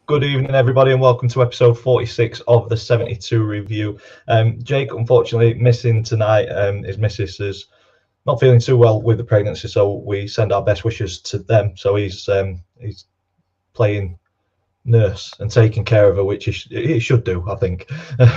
Good evening, everybody, and welcome to episode 46 of the 72 review. Jake, unfortunately, missing tonight. His missus is not feeling too well with the pregnancy, so we send our best wishes to them. So he's playing nurse and taking care of her, which he should do, I think,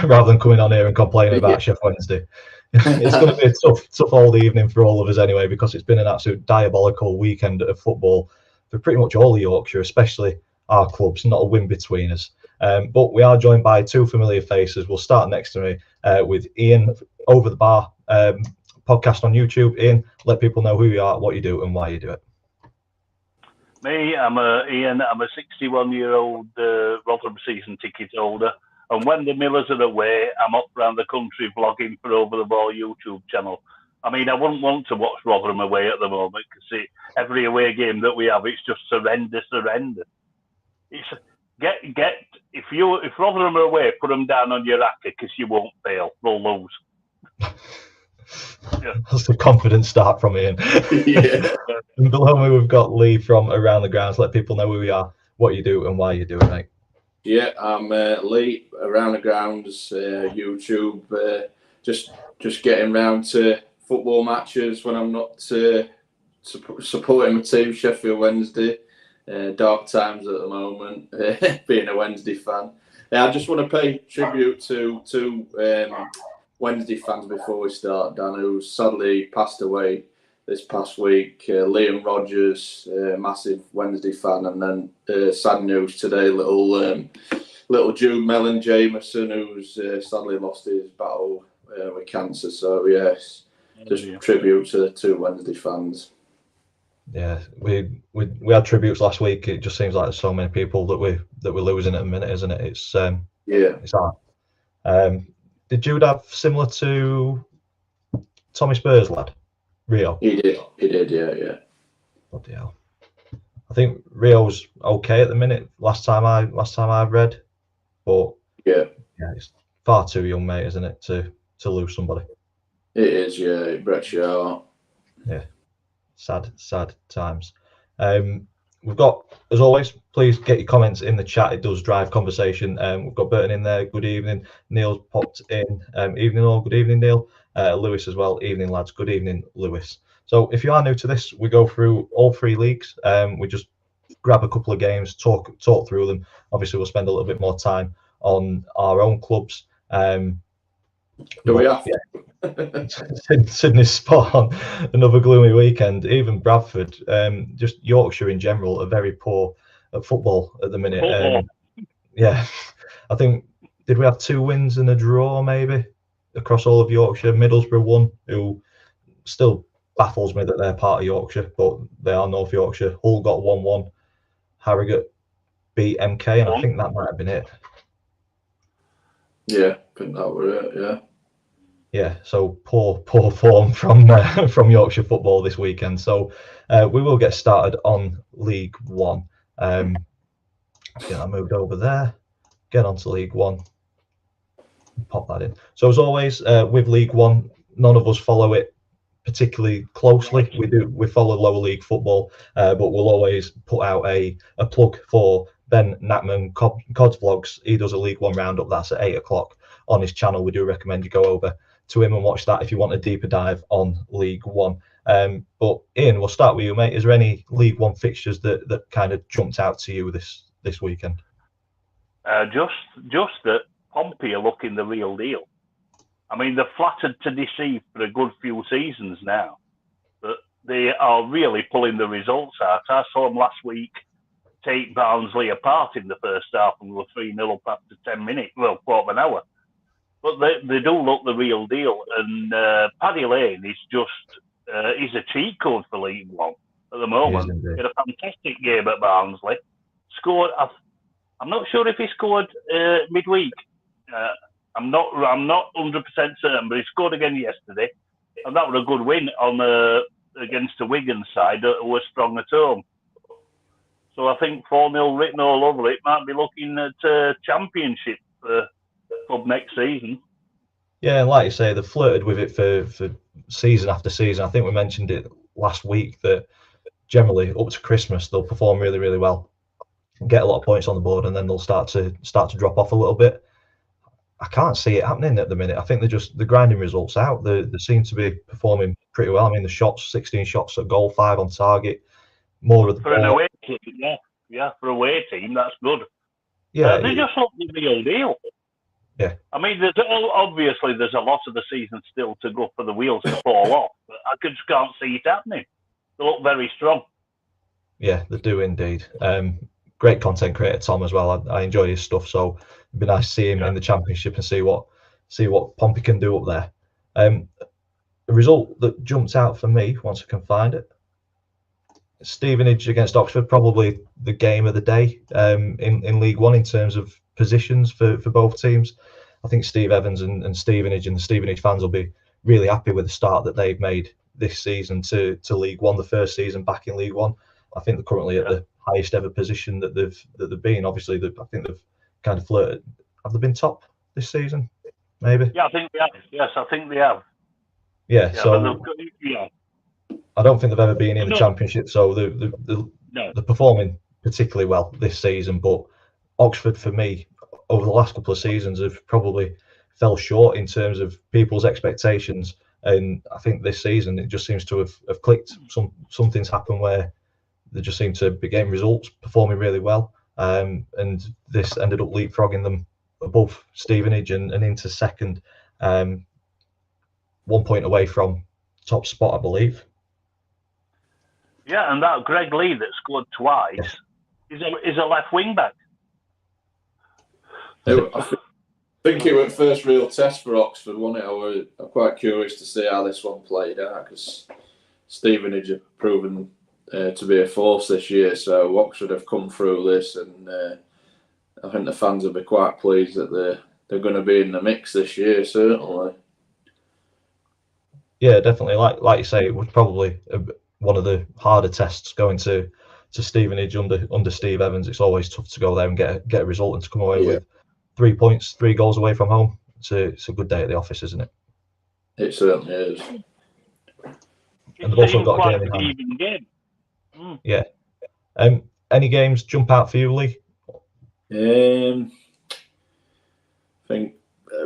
rather than coming on here and complaining about Chef Wednesday. It's going to be a tough all evening for all of us anyway, because it's been an absolute diabolical weekend of football for pretty much all of Yorkshire, especially our clubs, not a win between us. But we are joined by two familiar faces. We'll start next to me with Ian Over the Bar podcast on YouTube. Ian, let people know who you are, what you do, and why you do it. Me, I'm Ian. I'm a 61-year-old Rotherham season ticket holder. And when the Millers are away, I'm up around the country vlogging for Over the Bar YouTube channel. I mean, I wouldn't want to watch Rotherham away at the moment because every away game that we have, it's just surrender. It's if Rotherham are away, put them down on your racket because you won't fail. They'll lose. Yeah. That's a confident start from Ian. Yeah. And below me, we've got Lee from Around the Grounds. Let people know who you are, what you do, and why you do it, mate. Yeah, I'm Lee, Around the Grounds, YouTube. Just getting round to football matches when I'm not supporting my team, Sheffield Wednesday. Dark times at the moment, being a Wednesday fan. I just want to pay tribute to Wednesday fans before we start. Dan, who sadly passed away this past week. Liam Rogers, massive Wednesday fan, and then sad news today, little Jude Mellon Jameson, who's sadly lost his battle with cancer. So yes, just tribute to the two Wednesday fans. Yeah, we had tributes last week. It just seems like there's so many people that we're losing at the minute, isn't it? It's it's hard. Did Jude have similar to Tommy Spurs lad, Rio? He did, yeah. Bloody hell. I think Rio's okay at the minute. Last time I read, but yeah, it's far too young, mate, isn't it, to lose somebody? It is, yeah. It breaks your heart. Yeah. Sad times. We've got, as always, please get your comments in the chat. It does drive conversation. We've got Burton in there. Good evening. Neil's popped in. Evening all. Good evening, Neil. Lewis as well. Evening, lads. Good evening, Lewis. So if you are new to this, we go through all three leagues. We just grab a couple of games, talk through them. Obviously, we'll spend a little bit more time on our own clubs. We have? Sydney spot on another gloomy weekend. Even Bradford, just Yorkshire in general, are very poor at football at the minute. Yeah, I think, did we have 2 wins and a draw maybe across all of Yorkshire? Middlesbrough won, who still baffles me that they're part of Yorkshire, but they are North Yorkshire. Hull got 1-1. Harrogate beat MK, and I think that might have been it. Yeah, I think that were it, yeah. Yeah, so poor form from Yorkshire football this weekend. So we will get started on League One. I moved over there. Get on to League One. Pop that in. So as always, with League One, none of us follow it particularly closely. We follow lower league football, but we'll always put out a plug for Ben Knackman, Cod's Vlogs. He does a League One roundup. That's at 8 o'clock on his channel. We do recommend you go over to him and watch that if you want a deeper dive on League One. But Ian, we'll start with you, mate. Is there any League One fixtures that kind of jumped out to you this weekend? Just that Pompey are looking the real deal. I mean, they're flattered to deceive for a good few seasons now, but they are really pulling the results out. I saw them last week take Barnsley apart in the first half and were 3-0 up after 10 minutes, well, quarter of an hour. But they do look the real deal. And Paddy Lane is just, he's a cheat code for League One at the moment. He had a fantastic game at Barnsley. Scored, I'm not sure if he scored midweek. I'm not 100% certain, but he scored again yesterday. And that was a good win on against the Wigan side that was strong at home. So I think 4-0 written all over it. Might be looking at championship club next season. Yeah, and like you say, they flirted with it for season after season. I think we mentioned it last week that generally up to Christmas they'll perform really, really well. get a lot of points on the board, and then they'll start to drop off a little bit. I can't see it happening at the minute. I think they're grinding results out. They seem to be performing pretty well. I mean, the shots, 16 shots at goal, 5 on target, more of the for an away team. Yeah, for away team, that's good. Yeah, they just look the real deal. Yeah, I mean, obviously there's a lot of the season still to go for the wheels to fall off, but I just can't see it happening. They look very strong. Yeah, they do indeed. Great content creator Tom as well. I enjoy his stuff, so it'd be nice to see him in the Championship and see what Pompey can do up there. A result that jumped out for me, once I can find it, Stevenage against Oxford, probably the game of the day in League One in terms of positions for both teams. I think Steve Evans and Stevenage and the Stevenage fans will be really happy with the start that they've made this season to League One, the first season back in League One. I think they're currently at the highest ever position that they've been. Obviously, I think they've kind of flirted. Have they been top this season? Maybe. Yeah, I think they have. Yes, I think they have. Yeah, so I don't think they've ever been in the Championship, so they're performing particularly well this season. But Oxford, for me, over the last couple of seasons, have probably fell short in terms of people's expectations. And I think this season it just seems to have clicked. Something's happened where they just seem to be getting results, performing really well. And this ended up leapfrogging them above Stevenage and into second, 1 point away from top spot, I believe. Yeah, and that Greg Lee that scored twice is a left wing back. I think it was first real test for Oxford, wasn't it? I'm quite curious to see how this one played out, because Stevenage have proven to be a force this year, so Oxford have come through this, and I think the fans will be quite pleased that they're going to be in the mix this year, certainly. Yeah, definitely. Like you say, it was probably one of the harder tests going to Stevenage under Steve Evans. It's always tough to go there and get a result and to come away with 3 points, 3 goals away from home. It's a good day at the office, isn't it? It certainly is. And they've also got a game in hand. Yeah. Any games jump out for you, Lee? I think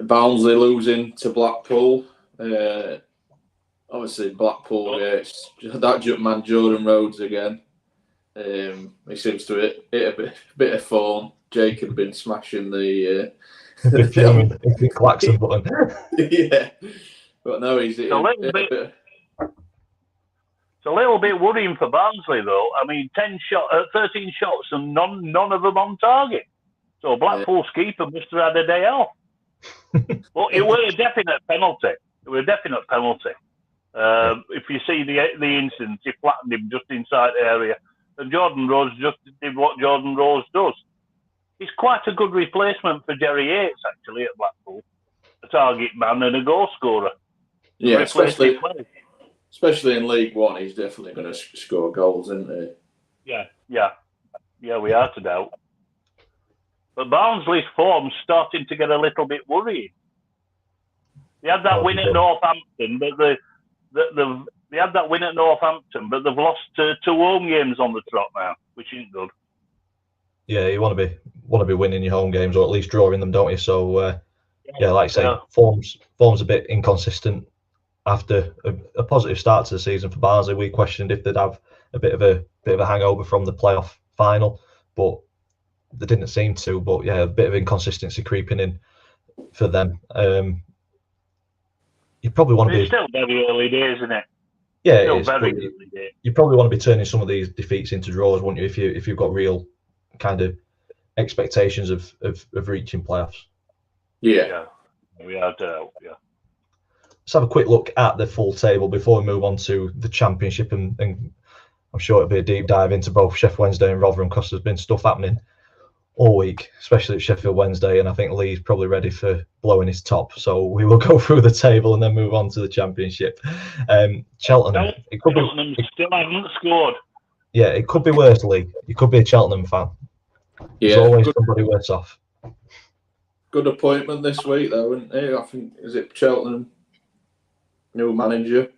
Barnsley losing to Blackpool. Obviously, Blackpool, it's that man Jordan Rhodes again. He seems to hit a bit of form. Jake had been smashing the klaxon button. Yeah, but no, he's it's a little bit worrying for Barnsley, though. I mean, 13 shots and none of them on target. So Blackpool's keeper must have had a day off. Well, it was a definite penalty. If you see the incident, he flattened him just inside the area. And Jordan Rose just did what Jordan Rose does. He's quite a good replacement for Jerry Yates, actually, at Blackpool. A target man and a goal scorer. Yeah, especially in League One, he's definitely going to score goals, isn't he? Yeah, we are to doubt. But Barnsley's form's starting to get a little bit worrying. They had that win at Northampton, but they had that win at Northampton, but they've lost 2 home games on the trot now, which isn't good. Yeah, you want to be winning your home games, or at least drawing them, don't you? So like I say, form's a bit inconsistent. After a positive start to the season for Barnsley, we questioned if they'd have a bit of a hangover from the playoff final, but they didn't seem to. But yeah, a bit of inconsistency creeping in for them. You probably want to be still very early days, isn't it? Yeah, it is. You probably want to be turning some of these defeats into draws, wouldn't you? If you've got real kind of expectations of reaching playoffs. Yeah, we are. Yeah. Let's have a quick look at the full table before we move on to the Championship, and I'm sure it'll be a deep dive into both Sheffield Wednesday and Rotherham, because there's been stuff happening all week, especially at Sheffield Wednesday, and I think Lee's probably ready for blowing his top. So we will go through the table and then move on to the Championship. Cheltenham. Cheltenham still haven't scored. Yeah, it could be worse, Lee. You could be a Cheltenham fan. There's always somebody worse off. Good appointment this week, though, isn't it? I think, is it Cheltenham? New manager.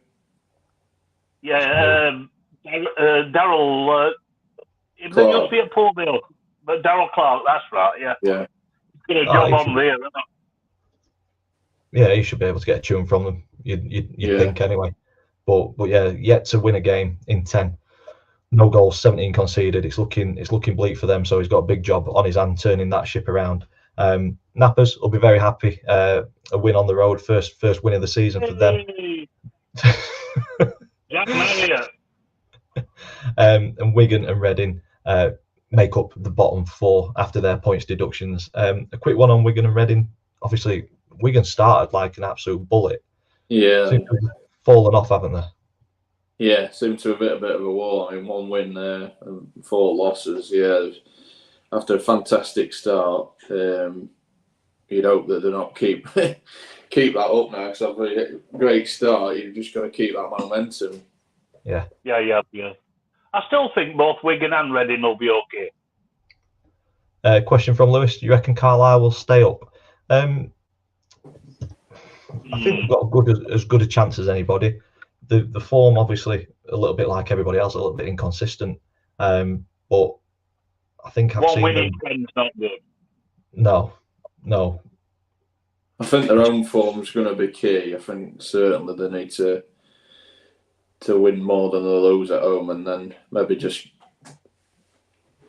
Yeah, Darryl. It must be at Port Vale. But Darryl Clark, that's right. Yeah. Yeah. He's got a job on there, isn't he? Yeah, he should be able to get a tune from them. You'd think anyway. But yeah, yet to win a game in 10. No goals, 17 conceded. It's looking bleak for them. So he's got a big job on his hand turning that ship around. Nappers will be very happy. A win on the road, first win of the season for them. Jack Marriott. And Wigan and Reading make up the bottom 4 after their points deductions. A quick one on Wigan and Reading. Obviously, Wigan started like an absolute bullet. Yeah. Seem to have fallen off, haven't they? Yeah, seemed to have hit a bit of a wall. I mean, 1 win there and 4 losses. Yeah, after a fantastic start, you'd hope that they're not keep that up now, because after a great start, you've just got to keep that momentum. Yeah. I still think both Wigan and Reading will be okay. Question from Lewis: do you reckon Carlisle will stay up? I think they've got as good a chance as anybody. The form, obviously, a little bit like everybody else, a little bit inconsistent. But I think I've seen them. Not good. No. I think their own form is going to be key. I think certainly they need to win more than they lose at home, and then maybe just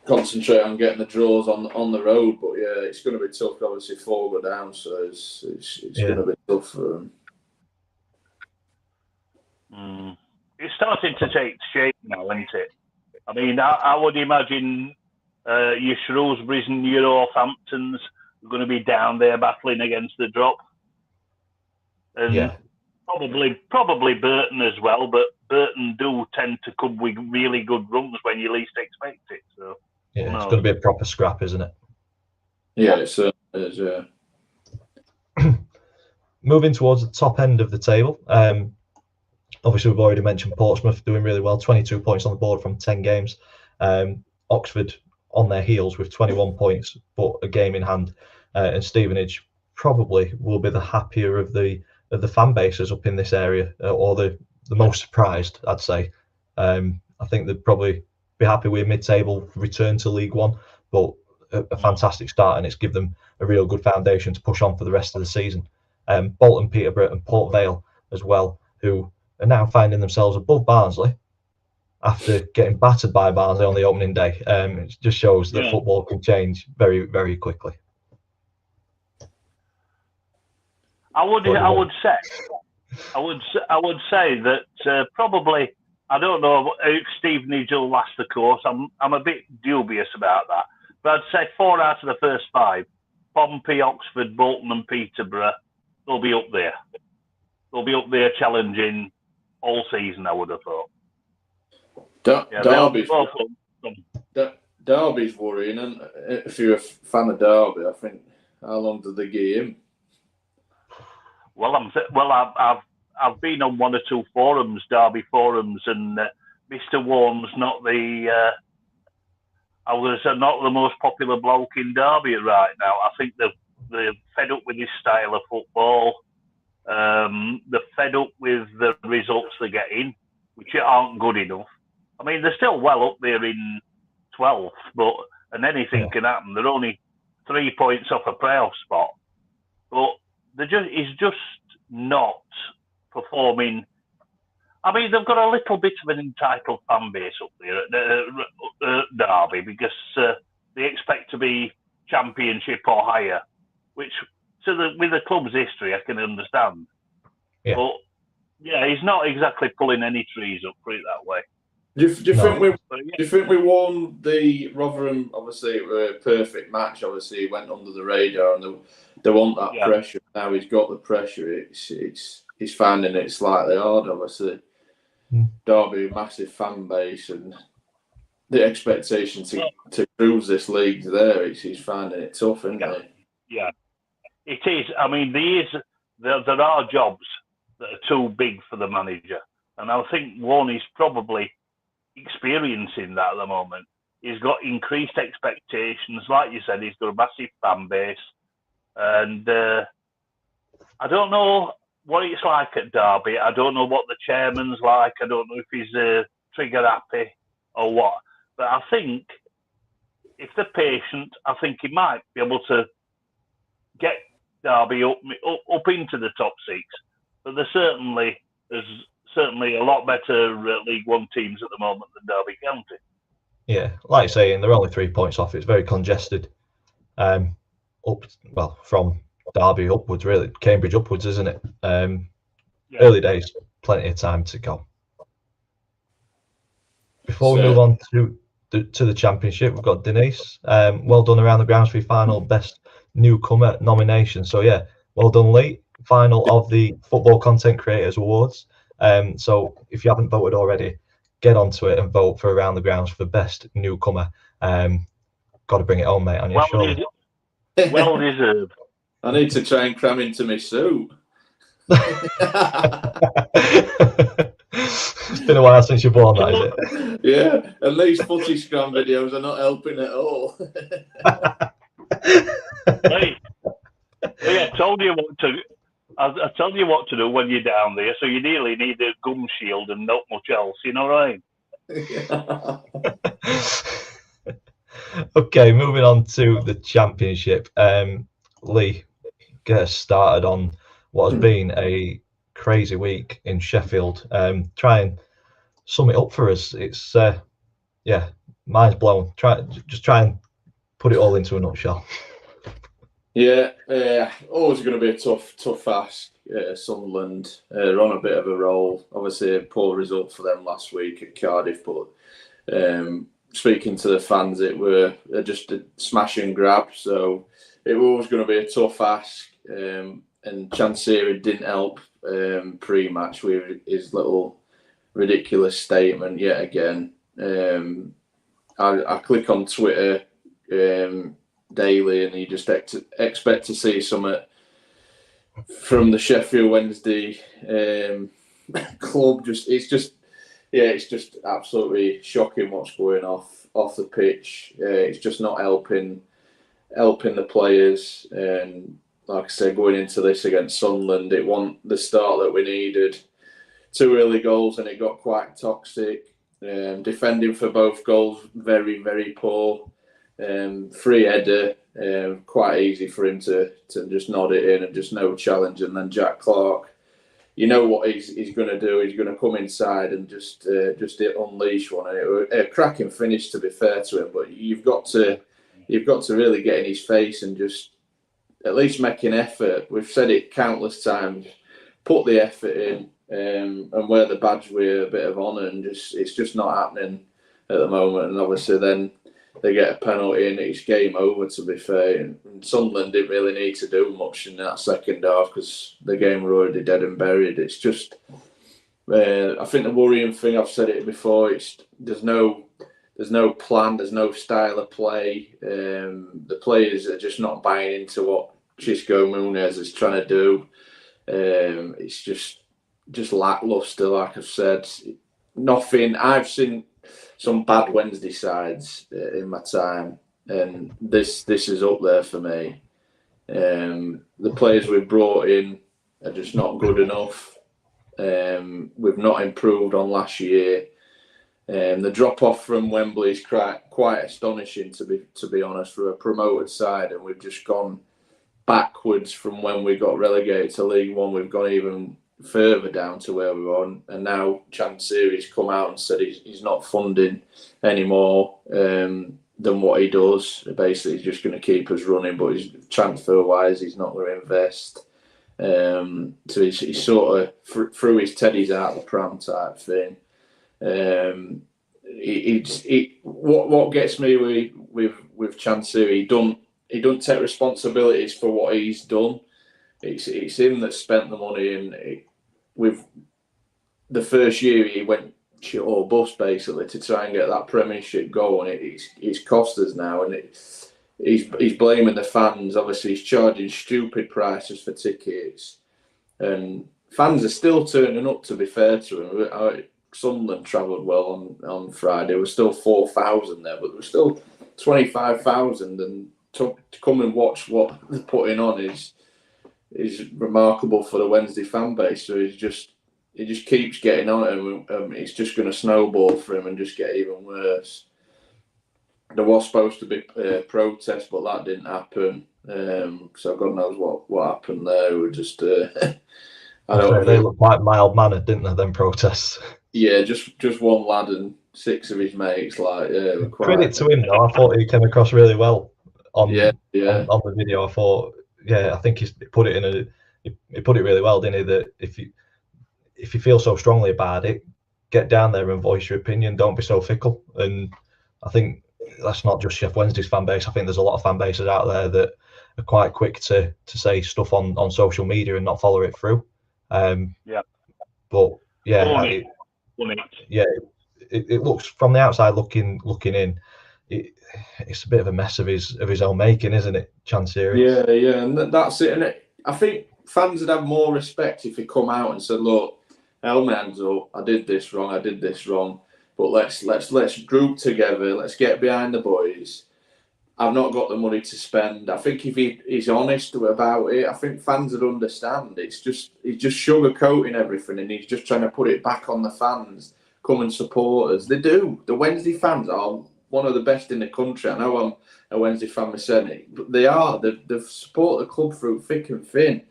concentrate on getting the draws on the road. But yeah, it's going to be tough. Obviously, 4 go down, so it's going to be tough for them. It's starting to take shape now, isn't it? I mean, I would imagine your Shrewsburys and your Northamptons are going to be down there battling against the drop. And probably Burton as well, but Burton do tend to come with really good runs when you least expect it. So yeah, it's going to be a proper scrap, isn't it? Yeah, it certainly is, yeah. Moving towards the top end of the table. Obviously, we've already mentioned Portsmouth doing really well, 22 points on the board from 10 games. Oxford on their heels with 21 points, but a game in hand. And Stevenage probably will be the happier of the fan bases up in this area, or the most surprised, I'd say. I think they'd probably be happy with a mid-table return to League One, but a fantastic start, and it's given them a real good foundation to push on for the rest of the season. Bolton, Peterborough and Port Vale as well, who are now finding themselves above Barnsley after getting battered by Barnsley on the opening day. It just shows that football can change very, very quickly. I would say that probably, I don't know if Stevenage will last the course. I'm a bit dubious about that, but I'd say 4 out of the first 5, Pompey, Oxford, Bolton and Peterborough, they'll be up there. They'll be up there challenging all season, I would have thought. Derby's worrying, and if you're a fan of Derby, I think, how long did they give him? Well, I've been on 1 or 2 forums, Derby forums, and Mr. Warren's not the not the most popular bloke in Derby right now. I think they're fed up with his style of football. They're fed up with the results they're getting, which aren't good enough. I mean, they're still well up there in 12th, and anything can happen. They're only 3 points off a playoff spot, but he's just not performing. I mean, they've got a little bit of an entitled fan base up there at Derby, because they expect to be Championship or higher, which with the club's history, I can understand. Yeah. But yeah, he's not exactly pulling any trees up, put it that way. Do you think we won the Rotherham? Obviously, a perfect match. Obviously, he went under the radar, and they want that pressure. Now he's got the pressure. He's finding it slightly hard. Obviously, Derby, massive fan base, and the expectation to cruise this league there. He's finding it tough, isn't he? Yeah, it is. I mean, there are jobs that are too big for the manager, and I think Warney's probably experiencing that at the moment. He's got increased expectations. Like you said, he's got a massive fan base. And I don't know what it's like at Derby. I don't know what the chairman's like. I don't know if he's trigger happy or what. But I think if they're patient, I think he might be able to get Derby up into the top 6. But there's certainly a lot better League One teams at the moment than Derby County. Yeah, like saying they're only 3 points off. It's very congested. From Derby upwards, really, Cambridge upwards, isn't it? Early days, plenty of time to go. Before we move on to the championship, we've got Denise. Well done around the grounds for your final best newcomer nomination. So yeah, well done, Lee. Final of the Football Content Creators Awards. So if you haven't voted already, get onto it and vote for Around the Grounds for best newcomer. Got to bring it home, mate. On your shoulder. Well deserved. I need to try and cram into my suit. It's been a while since you've worn that, is it? Yeah, and these footy scrum videos are not helping at all. Hey, I told you what to. I tell you what to do when you're down there. So you really need a gum shield and not much else. You know what I mean? Okay, moving on to the championship. Lee, get us started on what has been a crazy week in Sheffield. Try and sum it up for us. It's mind's blown. Try and put it all into a nutshell. Yeah, always going to be a tough ask. Sunderland are on a bit of a roll. Obviously, a poor result for them last week at Cardiff, but speaking to the fans, it were just a smash and grab. So it was always going to be a tough ask. And Chansiri didn't help pre-match with his little ridiculous statement yet again. I click on Twitter daily, and you just expect to see something from the Sheffield Wednesday club. It's just absolutely shocking what's going off the pitch. It's just not helping the players. And like I said, going into this against Sunderland, it wasn't the start that we needed. 2 early goals and it got quite toxic. Defending for both goals, very, very poor. Free header, quite easy for him to just nod it in and just no challenge. And then Jack Clark, you know what he's going to do. He's going to come inside and just unleash one. And it was a cracking finish, to be fair to him. But you've got to really get in his face and just at least make an effort. We've said it countless times. Put the effort in and wear the badge with a bit of honour. And it's just not happening at the moment. And obviously then they get a penalty and it's game over, to be fair. And Sunderland didn't really need to do much in that second half because the game were already dead and buried. It's just, I think the worrying thing, I've said it before, there's no plan, there's no style of play. The players are just not buying into what Xisco Muniz is trying to do. It's just lackluster, like I've said. Nothing. I've seen some bad Wednesday sides in my time, and this is up there for me. The players we've brought in are just not good enough. We've not improved on last year. The drop off from Wembley is quite astonishing, to be honest, for a promoted side, and we've just gone backwards from when we got relegated to League One. We've gone even further down to where we were, and now Chansiri's come out and said he's not funding anymore than what he does. Basically, he's just going to keep us running, but transfer wise, he's not going to invest. So he's sort of threw his teddies out the pram type thing. What gets me with Chansiri, he don't take responsibilities for what he's done. It's him that spent the money, and with the first year he went shit or bust basically to try and get that Premiership going. It's cost us now, and he's blaming the fans. Obviously, he's charging stupid prices for tickets, and fans are still turning up. To be fair to him, Sunderland travelled well on Friday. There was still 4,000 there, but there was still 25,000, and to come and watch what they're putting on is remarkable for the Wednesday fan base. So he just keeps getting on it, and it's just going to snowball for him and just get even worse. there was supposed to be a protest, but that didn't happen. So God knows what happened there. We just, I don't. They look quite mild mannered, didn't they? Them protests. Yeah, just one lad and 6 of his mates. Like, yeah, Credit to him though. I thought he came across really well on the video. I thought, I think he put it he put it really well, didn't he? That if you feel so strongly about it, get down there and voice your opinion. Don't be so fickle. And I think that's not just Chef Wednesday's fan base. I think there's a lot of fan bases out there that are quite quick to say stuff on social media and not follow it through. But it looks from the outside looking in. It's a bit of a mess of his own making, isn't it, Chansiri? Yeah, and that's it. And I think fans would have more respect if he come out and said, "Look, held my hands up. I did this wrong. But let's group together. Let's get behind the boys. I've not got the money to spend." I think if he's honest about it, I think fans would understand. He's just sugarcoating everything, and he's just trying to put it back on the fans. Come and support us. They do. The Wednesday fans are one of the best in the country. I know I'm a Wednesday fan myself, but they are. They support the club through thick and thin.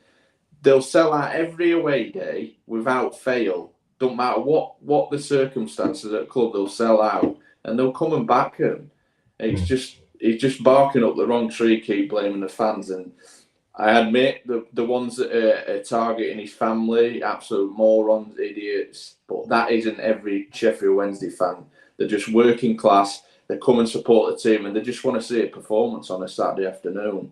They'll sell out every away day without fail. Don't matter what the circumstances at the club, they'll sell out and they'll come and back him. He's just barking up the wrong tree, keep blaming the fans. And I admit the ones that are targeting his family, absolute morons, idiots. But that isn't every Sheffield Wednesday fan. They're just working class. They come and support the team and they just want to see a performance on a Saturday afternoon.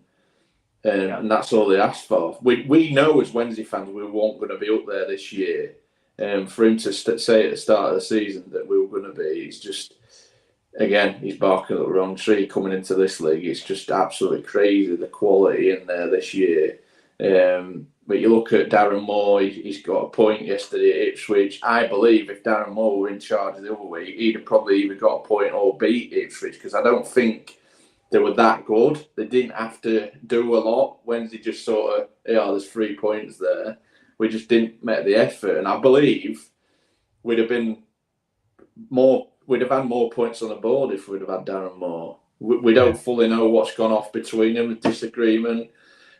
And that's all they ask for. We know as Wednesday fans we weren't going to be up there this year. For him to say at the start of the season that we were going to be, it's just, again, he's barking up the wrong tree coming into this league. It's just absolutely crazy, the quality in there this year. But you look at Darren Moore, he's got a point yesterday at Ipswich. I believe if Darren Moore were in charge the other week, he'd have probably either got a point or beat Ipswich, because I don't think they were that good. They didn't have to do a lot. Wednesday just sort of, there's 3 points there. We just didn't make the effort. And I believe we'd have had more points on the board if we'd have had Darren Moore. We don't fully know what's gone off between them, disagreement.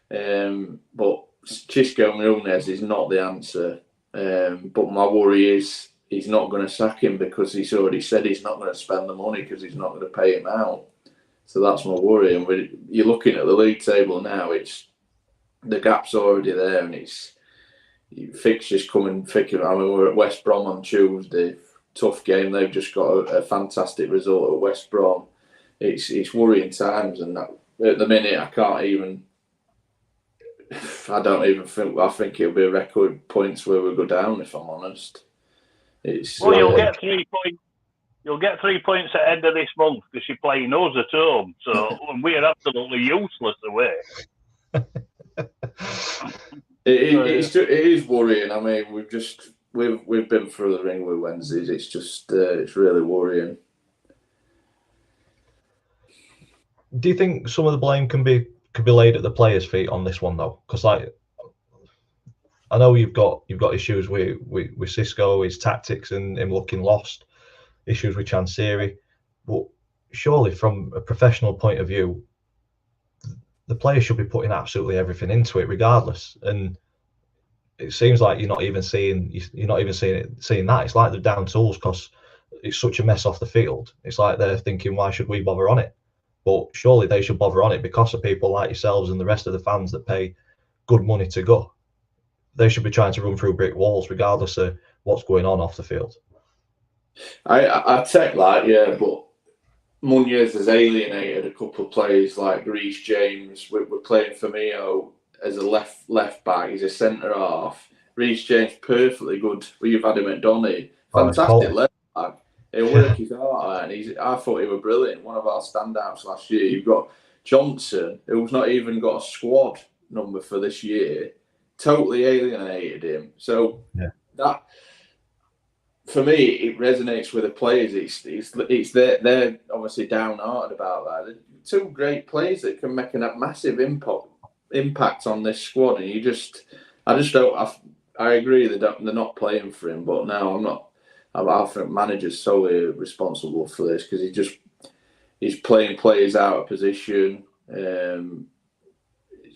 But Xisco Nunez is not the answer. But my worry is he's not going to sack him because he's already said he's not going to spend the money because he's not going to pay him out. So that's my worry. And you're looking at the league table now, the gap's already there, and it's fixtures coming thicker. I mean, we're at West Brom on Tuesday. Tough game. They've just got a fantastic result at West Brom. It's worrying times, and at the minute I think it'll be a record points where we go down. If I'm honest, you'll get 3 points. You'll get 3 points at the end of this month because you're playing us at home. So we're absolutely useless away. It is worrying. I mean, we've been through the ring with Wednesdays. It's just it's really worrying. Do you think some of the blame can be laid at the players' feet on this one though? Because I know you've got issues with Xisco, his tactics, and him looking lost. Issues with Chansiri, but surely from a professional point of view, the players should be putting absolutely everything into it, regardless. And it seems like you're not even seeing that. It's like they're down tools because it's such a mess off the field. It's like they're thinking, why should we bother on it? But surely they should bother on it because of people like yourselves and the rest of the fans that pay good money to go. They should be trying to run through brick walls, regardless of what's going on off the field. I take that, yeah, but Munoz has alienated a couple of players like Reece James. We're playing Firmino as a left back. He's a centre half. Reece James perfectly good. You've had him at Donny. Fantastic left back. He'll work his heart out, and I thought he was brilliant. One of our standouts last year. You've got Johnson, who's not even got a squad number for this year. Totally alienated him. So that, for me, it resonates with the players. It's they're obviously downhearted about that. They're two great players that can make a massive impact on this squad, and I just don't. I agree they're not playing for him, but no, I'm not. I think manager's solely responsible for this because he's playing players out of position.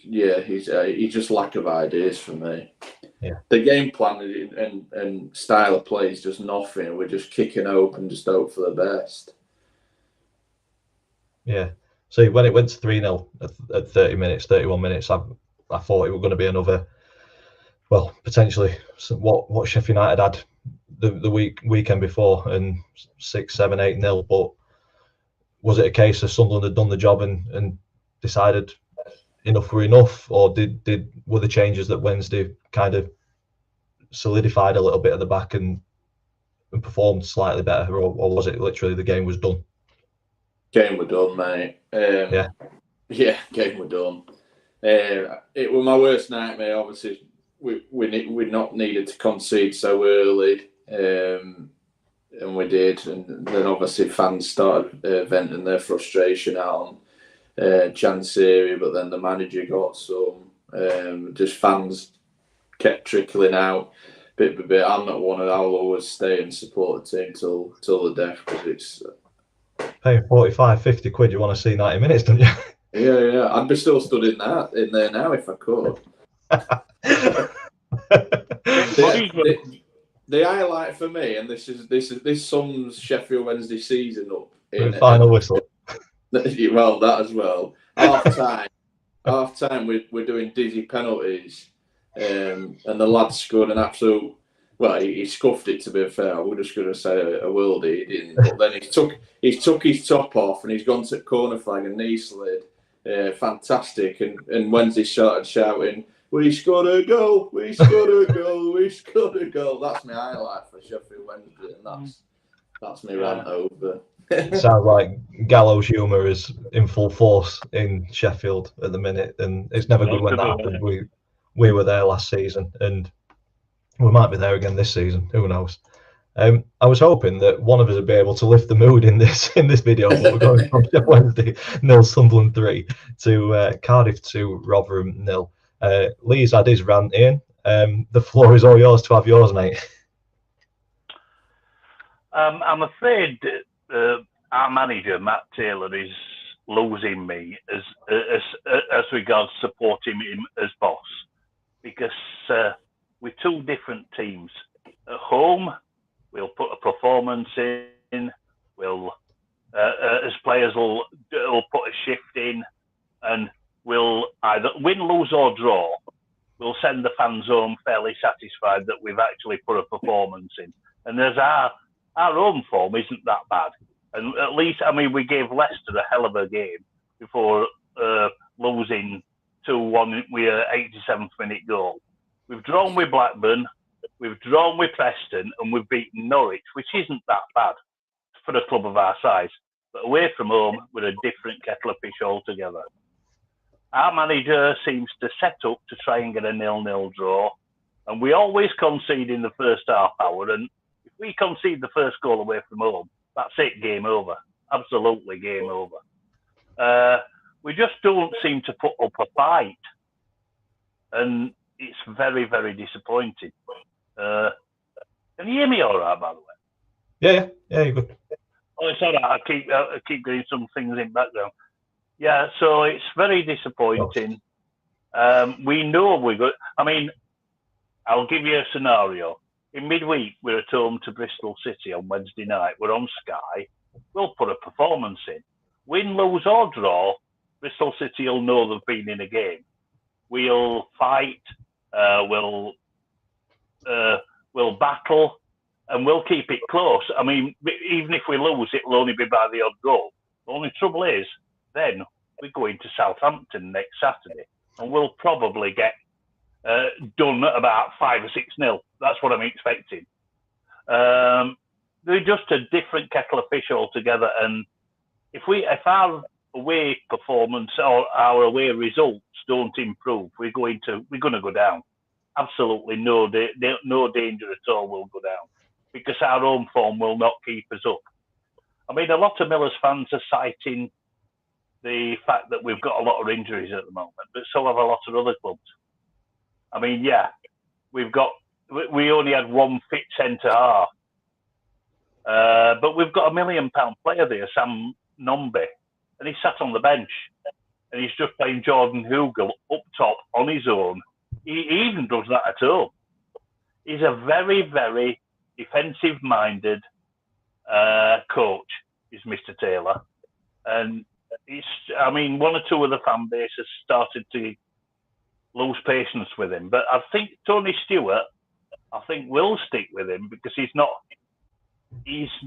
He's just lack of ideas for me. Yeah. The game plan and style of play is just nothing. We're just kicking open, just hope for the best. Yeah. So when it went to 3-0 at 30 minutes, 31 minutes, I thought it was going to be another, well, potentially what Sheffield United had the weekend before, and 6, 7, 8-0. But was it a case of Sunderland had done the job and decided enough were enough, or were the changes that Wednesday kind of solidified a little bit at the back and performed slightly better, or was it literally the game was done? Game were done, mate. Yeah, game were done. It was my worst nightmare. Obviously, we not needed to concede so early, and we did. And then obviously fans started venting their frustration out on Chansiri, but then the manager got some. Just fans kept trickling out bit by bit. I'm not one of. I'll always stay and support the team till the death, because it's paying 45, 50 quid. You want to see 90 minutes, don't you? Yeah. I'd be still stood in there now if I could. The highlight for me, and this sums Sheffield Wednesday season up in final whistle. Well, that as well. Half time, we're doing dizzy penalties, and the lad scored an absolute. Well, he scuffed it, to be fair. We're just going to say a worldie. He didn't. But then he took his top off and he's gone to corner flag and knee slid. Fantastic. And Wednesday started shouting, "We scored a goal! We scored a goal! We scored a goal!" That's my highlight for Sheffield Wednesday, and that's me rant over. Sounds like gallows humour is in full force in Sheffield at the minute, and it's never good when that happens. We were there last season, and we might be there again this season. Who knows? I was hoping that one of us would be able to lift the mood in this video, but we're going from Wednesday 0 Sunderland 3 to Cardiff 2 Rotherham 0. Lee's had his rant in. The floor is all yours to have yours, mate. I'm afraid our manager Matt Taylor is losing me as regards supporting him as boss, because with two different teams at home, we'll put a performance in. We'll as players will put a shift in, and we'll either win, lose, or draw. We'll send the fans home fairly satisfied that we've actually put a performance in. And there's our home form isn't that bad. And at least, I mean, we gave Leicester a hell of a game before losing 2-1 with an 87th minute goal. We've drawn with Blackburn, we've drawn with Preston, and we've beaten Norwich, which isn't that bad for a club of our size. But away from home, we're a different kettle of fish altogether. Our manager seems to set up to try and get a 0-0 draw, and we always concede in the first half hour. And if we concede the first goal away from home, that's it, game over. Absolutely game over. We just don't seem to put up a fight, and it's very, very disappointing. Can you hear me all right, by the way? Yeah, you're good. Oh, it's all right. I keep getting some things in background. Yeah, so it's very disappointing. We know we're good. I mean, I'll give you a scenario. In midweek, we're at home to Bristol City on Wednesday night. We're on Sky. We'll put a performance in. Win, lose, or draw, Bristol City will know they've been in a game. We'll fight. We'll battle, and we'll keep it close. I mean, even if we lose, it will only be by the odd goal. The only trouble is, then we're going to Southampton next Saturday, and we'll probably get done at about 5 or 6-0. That's what I'm expecting. They're just a different kettle of fish altogether, and if our away performance or our away results don't improve, we're going to go down. Absolutely no danger at all. We'll go down because our home form will not keep us up. I mean, a lot of Millers fans are citing the fact that we've got a lot of injuries at the moment, but so have a lot of other clubs. I mean, yeah, we only had one fit centre half, but we've got £1 million player there, Sam Nombe, and he sat on the bench, and he's just playing Jordan Hugel up top on his own. He even does that at home. He's a very, very defensive-minded coach, is Mr. Taylor. And one or two of the fan base has started to lose patience with him. But I think Tony Stewart, will stick with him because he's not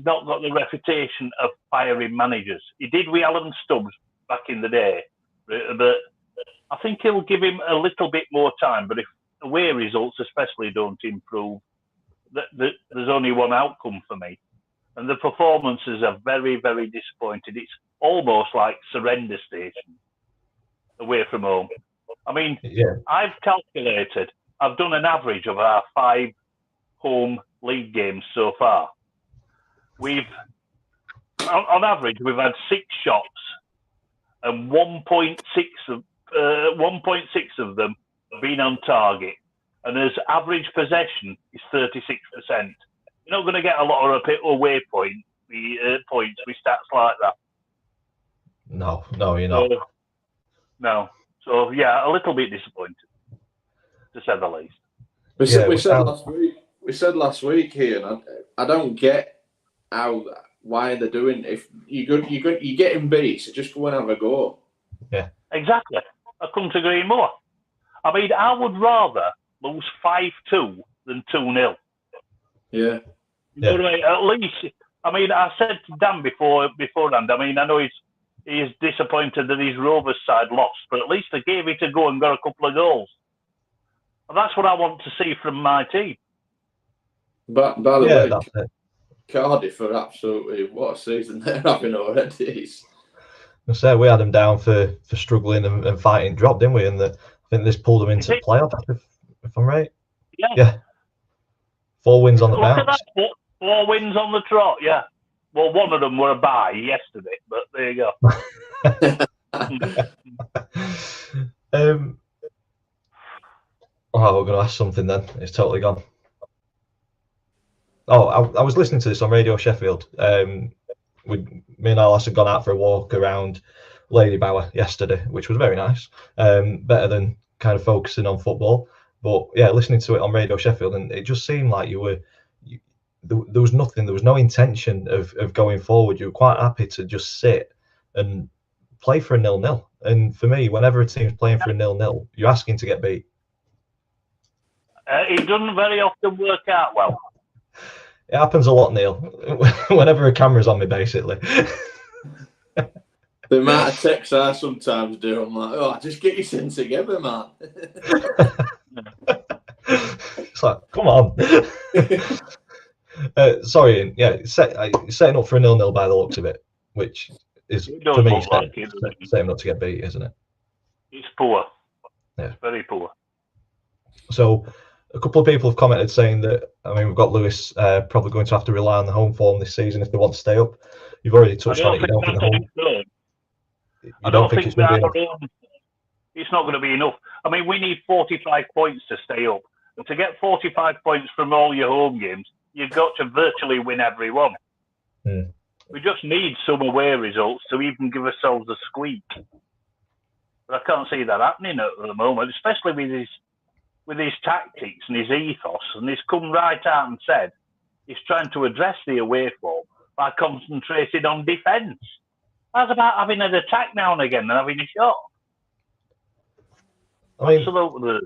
got the reputation of firing managers. He did with Alan Stubbs back in the day, but I think he'll give him a little bit more time. But if away results especially don't improve, there's only one outcome for me. And the performances are very, very disappointed. It's almost like surrender station away from home. I mean, I've calculated, I've done an average of our 5 home league games so far. On average, we've had 6 shots and 1.6 of them have been on target. And his average possession is 36%. You're not going to get a lot of away points with stats like that. No, you're not. No. So, yeah, a little bit disappointed, to say the least. We said last week here, and I don't get why they're doing. If you're getting beat, so just go and have a go. Yeah, exactly. I couldn't agree more. I mean, I would rather lose 5-2 than 2-0. Yeah. You know what I mean? At least, I said to Dan beforehand. I know he's disappointed that his Rovers side lost, but at least they gave it a go and got a couple of goals. And that's what I want to see from my team. But by the way, Cardiff are absolutely, what a season they're having already. I say we had them down for struggling and fighting drop, didn't we? And I think this pulled them into the playoff, if I'm right. Yeah. 4 wins on the bounce. Look at that. 4 wins on the trot, yeah. Well, one of them were a bye yesterday, but there you go. We're going to ask something then. It's totally gone. I was listening to this on Radio Sheffield. Me and Alice had gone out for a walk around Lady Bower yesterday, which was very nice. Better than kind of focusing on football. But yeah, listening to it on Radio Sheffield, and it just seemed like there was nothing, there was no intention of going forward. You were quite happy to just sit and play for a 0-0. And for me, whenever a team's playing for a 0-0, you're asking to get beat. It doesn't very often work out well. It happens a lot, Neil. Whenever a camera's on me, basically. The amount of texts I sometimes do, I'm like, just get your sense together, man. It's like, come on. Sorry, yeah, setting up for a 0-0 by the looks of it, which is, for me, setting up to get beat, isn't it? It's poor. Yeah. It's very poor. So, a couple of people have commented saying that, we've got Lewis probably going to have to rely on the home form this season if they want to stay up. You've already touched on it. You don't think the home... I don't think it's going to be enough. It's not going to be enough. We need 45 points to stay up. And to get 45 points from all your home games, you've got to virtually win every one. We just need some away results to even give ourselves a squeak. But I can't see that happening at the moment, especially with his tactics and his ethos. And he's come right out and said he's trying to address the away form by concentrating on defence. How's about having an attack now and again and having a shot? Absolutely.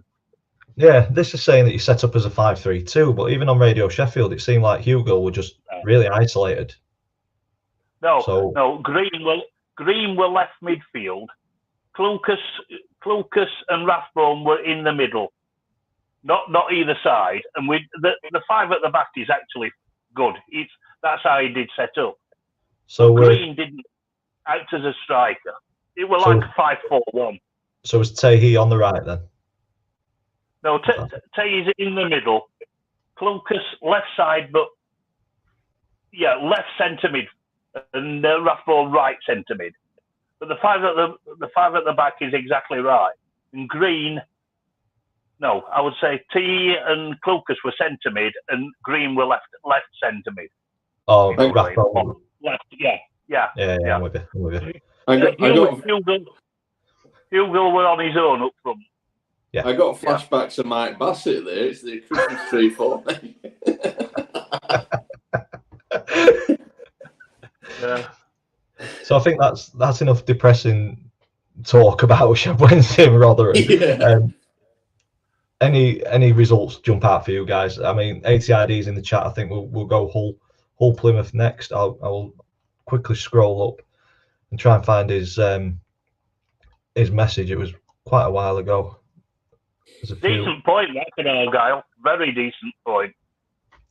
Yeah, this is saying that you set up as a 5-3-2, but even on Radio Sheffield, it seemed like Hugo were just really isolated. No. Green were left midfield. Clucas and Rathbone were in the middle, not either side. And the 5 at the back is actually good. That's how he did set up. So Green didn't act as a striker. It was like a 5-4-1. So was Tehi on the right then? No, Tehi's in the middle. Clucas left side, but left centre mid, and Rathbone right centre mid. But the 5 at the back is exactly right. And Green, I would say Tehi and Clucas were centre mid, and Green were left centre mid. Oh, Rathbone. Left, Yeah. I'm with you. Hugo were on his own up front. Yeah. I got flashbacks of Mike Bassett there. It's the Christmas tree for me. Yeah. So I think that's enough depressing talk about Sheff Wednesday and Rotherham. Yeah. Any results jump out for you guys? I mean, ATID's in the chat. I think we'll go Hull Plymouth next. I will quickly scroll up and try and find his message. It was quite a while ago. Decent point, that's an Argyle. Very decent point.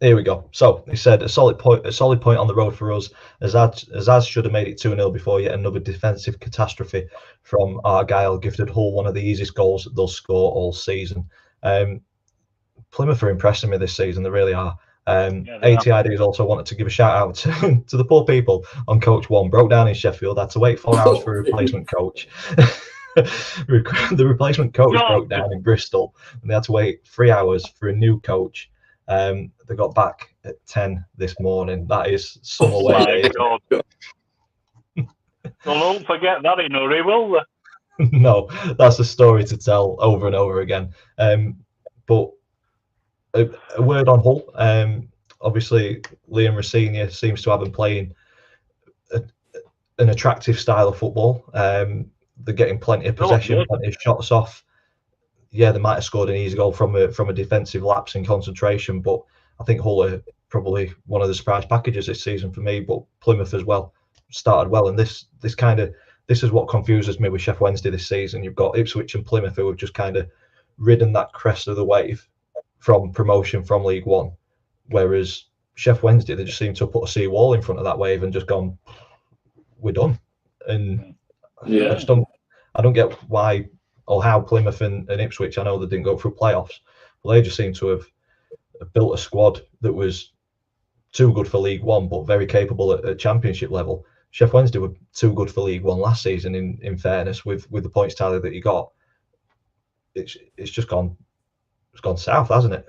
Here we go. So he said a solid point on the road for us, as should have made it 2-0 before yet another defensive catastrophe from Argyle gifted Hull one of the easiest goals they'll score all season. Plymouth are impressing me this season, they really are. ATIDs also wanted to give a shout out to the poor people on Coach 1. Broke down in Sheffield, had to wait 4 hours for a replacement coach. The replacement coach broke down in Bristol, and they had to wait 3 hours for a new coach. They got back at 10 this morning. That is some away. Don't forget that in a hurry, will they? No, that's a story to tell over and over again. But a word on Hull. Obviously, Liam Rosenior seems to have them playing an attractive style of football. They're getting plenty of possession, plenty of shots off. Yeah, they might have scored an easy goal from a defensive lapse in concentration, but I think Hull are probably one of the surprise packages this season for me. But Plymouth as well started well, and this is what confuses me with Sheff Wednesday this season. You've got Ipswich and Plymouth who have just kind of ridden that crest of the wave from promotion from League One, whereas Sheff Wednesday, they just seem to have put a sea wall in front of that wave and just gone, we're done. And yeah, I don't get why or how Plymouth and Ipswich, I know they didn't go through playoffs, but they just seem to have built a squad that was too good for League One, but very capable at Championship level. Sheff Wednesday were too good for League One last season, in fairness, with the points tally that you got. It's just gone south, hasn't it?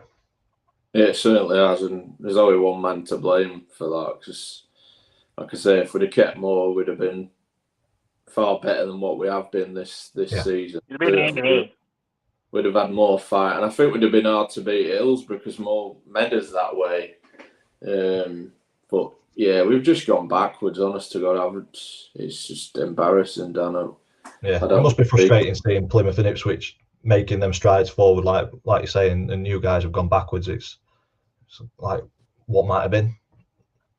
Yeah, it certainly has, and there's only one man to blame for that. Because, like I say, if we'd have kept more, we'd have been far better than what we have been this season. We'd have had more fight, and I think we'd have been hard to beat Hillsborough because more Meadows that way. But yeah, we've just gone backwards. Honest to God, it's just embarrassing, Dano. Yeah, it must be frustrating seeing Plymouth and Ipswich making them strides forward, like you say, and you guys have gone backwards. It's like what might have been.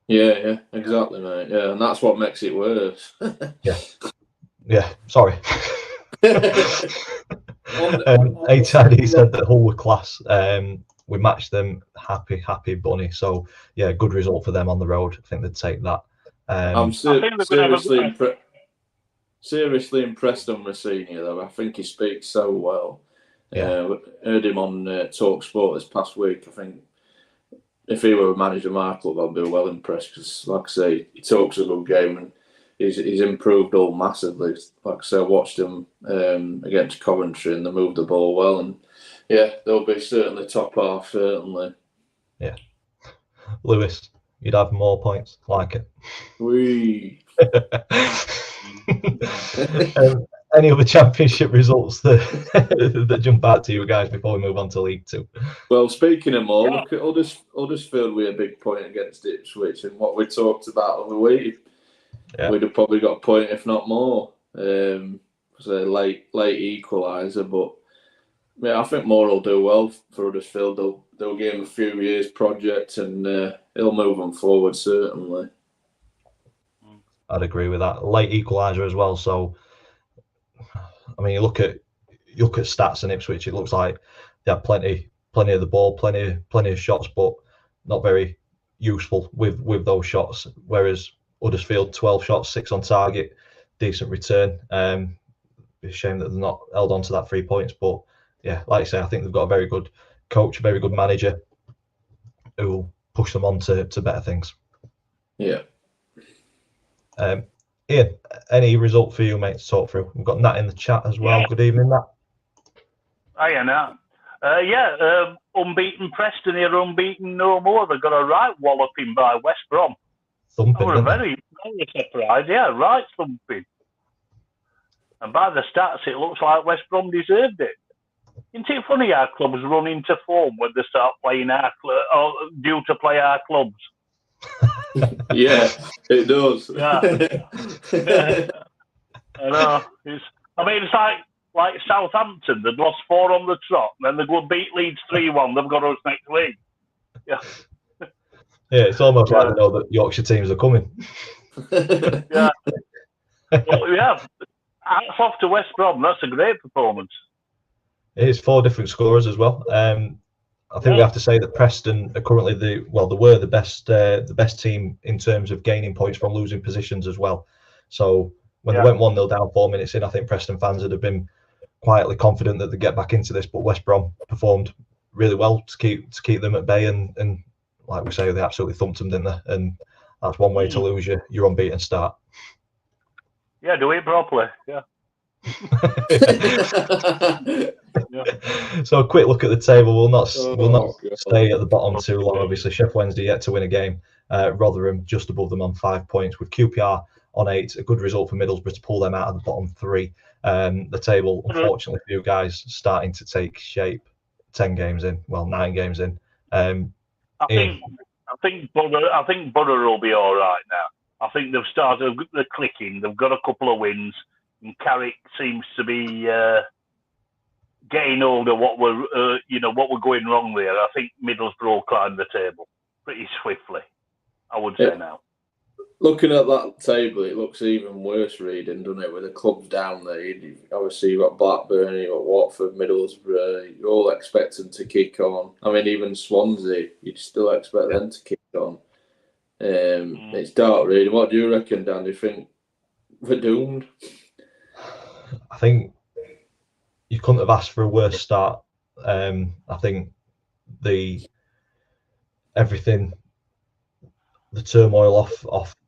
Yeah, exactly, mate. Yeah, and that's what makes it worse. Yeah. Sorry. ATID said that Hull were class. We matched them. Happy bunny. So yeah, good result for them on the road. I think they'd take that. I'm seriously impressed on Rosenior, though. I think he speaks so well. Heard him on Talk Sport this past week. I think if he were a manager of my club, I'd be well impressed because, like I say, he talks a good game and he's improved all massively. Like I say, I watched him against Coventry and they moved the ball well, and yeah, they'll be certainly top half, certainly. Yeah. Lewis, you'd have more points. Like it. Any other Championship results that jump out to you guys before we move on to League Two? Well, speaking of more, look at Huddersfield with a big point against Ipswich, and what we talked about the week. Yeah. We'd have probably got a point, if not more. It's a late equaliser, but yeah, I think Moore will do well for Huddersfield. They'll give him a few years project, and he'll move them forward certainly. I'd agree with that. Late equaliser as well. So, I mean, you look at stats in Ipswich. It looks like they had plenty of the ball, plenty of shots, but not very useful with those shots. Whereas Huddersfield, 12 shots, 6 on target, decent return. It's a shame that they're not held on to that 3 points. But yeah, like I say, I think they've got a very good coach, a very good manager who will push them on to better things. Yeah. Ian, any result for you, mate, to talk through? We've got Nat in the chat as well. Yeah. Good evening, Nat. Hiya, Nat. Unbeaten Preston here, unbeaten no more. They got a right walloping by West Brom. Thumping, that I was surprised. Yeah, right thumping. And by the stats, it looks like West Brom deserved it. Isn't it funny our clubs run into form when they start playing or due to play our clubs? Yeah, it does. Yeah. I know. It's like Southampton. They'd lost 4 on the trot, and then they go beat Leeds 3-1. They've got us next week. Yeah. Yeah, it's almost like they know that Yorkshire teams are coming. Yeah. Well, yeah. Hats off to West Brom. That's a great performance. It is 4 different scorers as well. I think we have to say that Preston are currently they were the best team in terms of gaining points from losing positions as well. So when they went 1-0 down 4 minutes in, I think Preston fans would have been quietly confident that they'd get back into this. But West Brom performed really well to keep them at bay, and like we say, they absolutely thumped them, didn't they? And that's one way to lose your unbeaten start. Yeah, do it properly. Yeah. So a quick look at the table. We'll not stay at the bottom too long. Obviously, Sheffield Wednesday yet to win a game. Rotherham just above them on 5 points, with QPR on 8. A good result for Middlesbrough to pull them out of the bottom 3. The table, unfortunately for you guys, starting to take shape. 9 games in. I think Borough will be all right now. I think they've started the clicking. They've got a couple of wins, and Carrick seems to be getting hold of what we're going wrong there. I think Middlesbrough climbed the table pretty swiftly, I would say now. Looking at that table, it looks even worse reading, doesn't it? With the clubs down there, obviously you've got Blackburn, you've got Watford, Middlesbrough. You're all expecting to kick on. I mean, even Swansea, you'd still expect them to kick on. It's dark reading. What do you reckon, Dan? Do you think we're doomed? I think you couldn't have asked for a worse start. I think the turmoil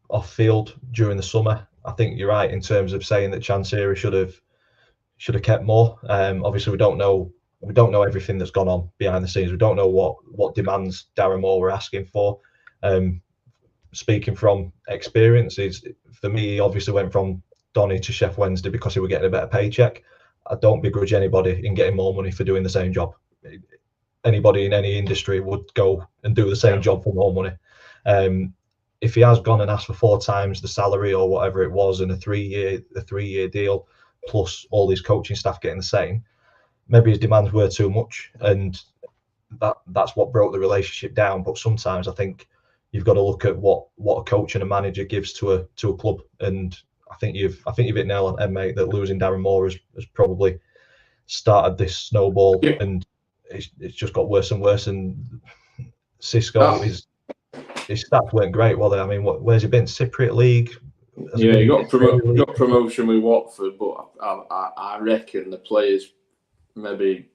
off field during the summer. I think you're right in terms of saying that Chansiri should have kept more. Obviously, we don't know everything that's gone on behind the scenes. We don't know what demands Darren Moore were asking for. Speaking from experience, for me, he obviously went from Donny to Chef Wednesday because he was getting a better paycheck. I don't begrudge anybody in getting more money for doing the same job. Anybody in any industry would go and do the same job for more money. If he has gone and asked for 4 times the salary or whatever it was in a 3-year deal, plus all his coaching staff getting the same, maybe his demands were too much, and that's what broke the relationship down. But sometimes I think you've got to look at what a coach and a manager gives to a club, and I think you've hit nail on head, mate, that losing Darren Moore has probably started this snowball, and it's just got worse and worse. And Cisco, his stats weren't great, were they? I mean, where's he been? Cypriot League? He got promotion with Watford, but I reckon the players maybe.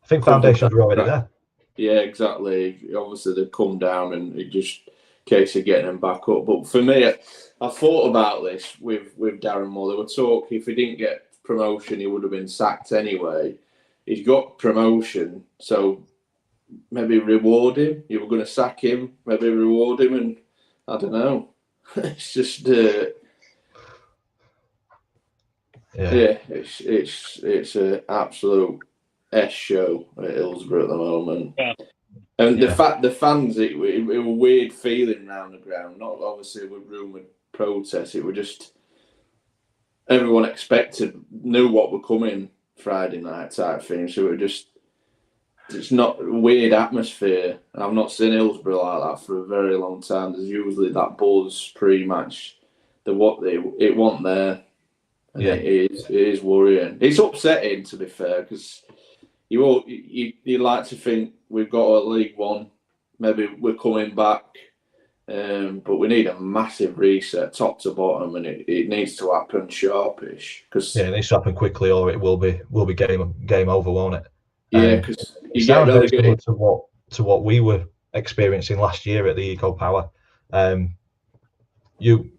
I think foundations were already there. Yeah, exactly. Obviously, they've come down, and it just a case of getting them back up. But for me, I thought about this with Darren Moore. They were talking if he didn't get promotion, he would have been sacked anyway. He's got promotion, so maybe reward him. You were going to sack him, maybe reward him, and I don't know. It's just, it's an absolute S show at Hillsborough at the moment. Yeah. And the fans, it was a weird feeling around the ground. Not obviously with rumoured protests. It was just everyone knew what were coming Friday night type thing. So it's not a weird atmosphere. I've not seen Hillsborough like that for a very long time. There's usually that buzz pre-match. It wasn't there. And it is worrying. It's upsetting, to be fair, because you like to think we've got a League One, maybe we're coming back, but we need a massive reset, top to bottom, and it needs to happen sharpish. It needs to happen quickly, or it will be game over, won't it? Yeah, because it sounds very similar to what we were experiencing last year at the Eco Power. You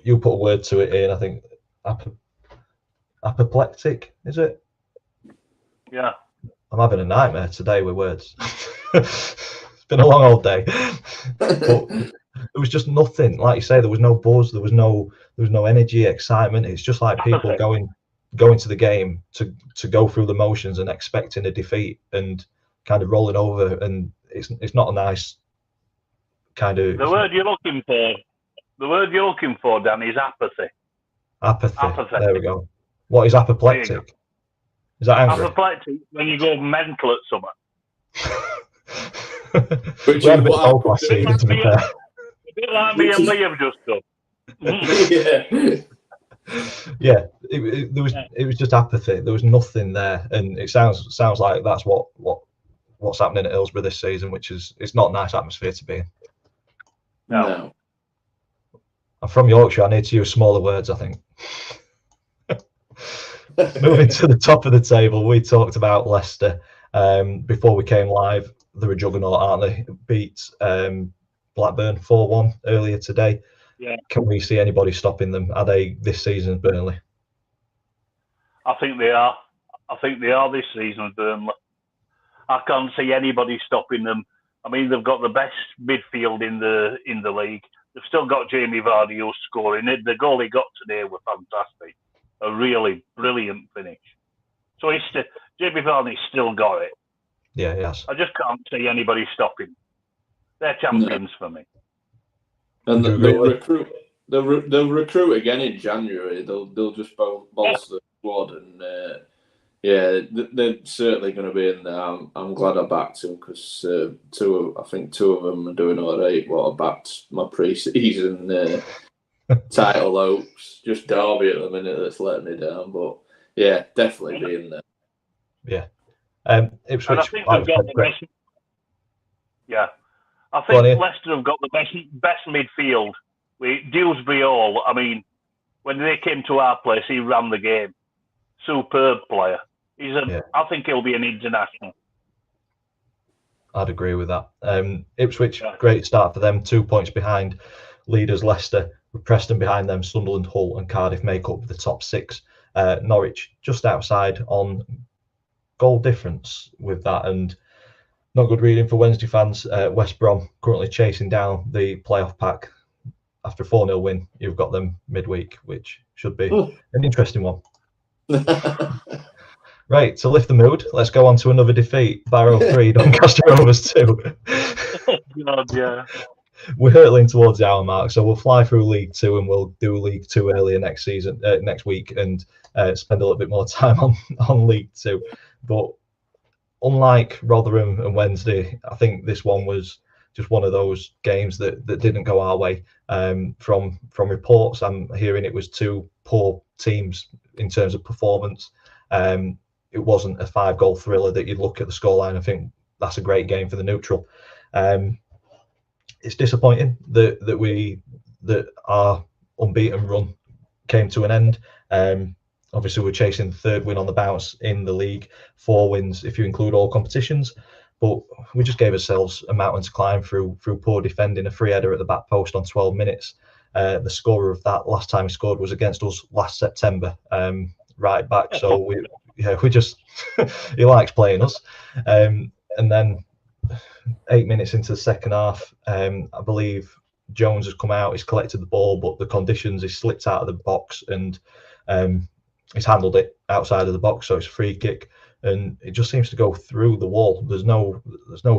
put a word to it, Ian. I think apoplectic, is it? Yeah. I'm having a nightmare today with words. It's been a long old day. But was just nothing. Like you say, there was no buzz, there was no energy, excitement. It's just like people going to the game to go through the motions and expecting a defeat and kind of rolling over, and it's not a nice kind of. The word you're looking for, Dan, is apathy. Apathy. There we go. What is apoplectic? Is that angry? Apoplectic when you go mental at something. Which we had a bit of hope last season, to be fair. A bit like me and Lee have just done. Yeah. It was just apathy. There was nothing there, and it sounds like that's what's happening at Hillsborough this season, which is it's not a nice atmosphere to be in. No. I'm from Yorkshire. I need to use smaller words, I think. Moving to the top of the table, we talked about Leicester before we came live. They're a juggernaut, aren't they? Beat Blackburn 4-1 earlier today. Yeah. Can we see anybody stopping them? Are they this season, Burnley? I think they are. This season, Burnley. I can't see anybody stopping them. I mean, they've got the best midfield in the league. They've still got Jamie Vardy who's scoring it. The goal he got today was fantastic. A really brilliant finish. So Jamie Vardy's still got it. Yeah, yes. I just can't see anybody stopping. They're champions for me. And they'll recruit again in January. They'll just bolster the squad, and they're certainly going to be in there. I'm glad I backed them because I think two of them are doing all right. Well, I backed my pre-season title hopes. Just Derby at the minute that's letting me down, but yeah, definitely be in there. Yeah. Ipswich. And I think they've got the best. Yeah, I think Leicester have got the best midfield. With Dewsbury Hall, I mean, when they came to our place, he ran the game. Superb player. I think he'll be an international. I'd agree with that. Ipswich, great start for them. 2 points behind leaders Leicester, with Preston behind them. Sunderland, Hull, and Cardiff make up the top six. Norwich just outside on goal difference with that, and not good reading for Wednesday fans. West Brom currently chasing down the playoff pack after a 4-0 win. You've got them midweek, which should be an interesting one. Right, to lift the mood, let's go on to another defeat. Barrow 3, Doncaster Rovers 2. God, yeah. We're hurtling towards the hour mark, so we'll fly through League 2 and we'll do League 2 earlier next week, and spend a little bit more time on League 2. But unlike Rotherham and Wednesday, I think this one was just one of those games that didn't go our way. From reports, I'm hearing it was two poor teams in terms of performance. It wasn't a 5-goal thriller that you'd look at the scoreline and think that's a great game for the neutral. It's disappointing that our unbeaten run came to an end. Obviously, we're chasing the third win on the bounce in the league, 4 wins if you include all competitions. But we just gave ourselves a mountain to climb through poor defending, a free header at the back post on 12 minutes. The scorer of that last time he scored was against us last September, right back. So we just he likes playing us. And then 8 minutes into the second half, I believe Jones has come out. He's collected the ball, but the conditions, he slipped out of the box and he's handled it outside of the box, so it's a free kick, and it just seems to go through the wall. There's no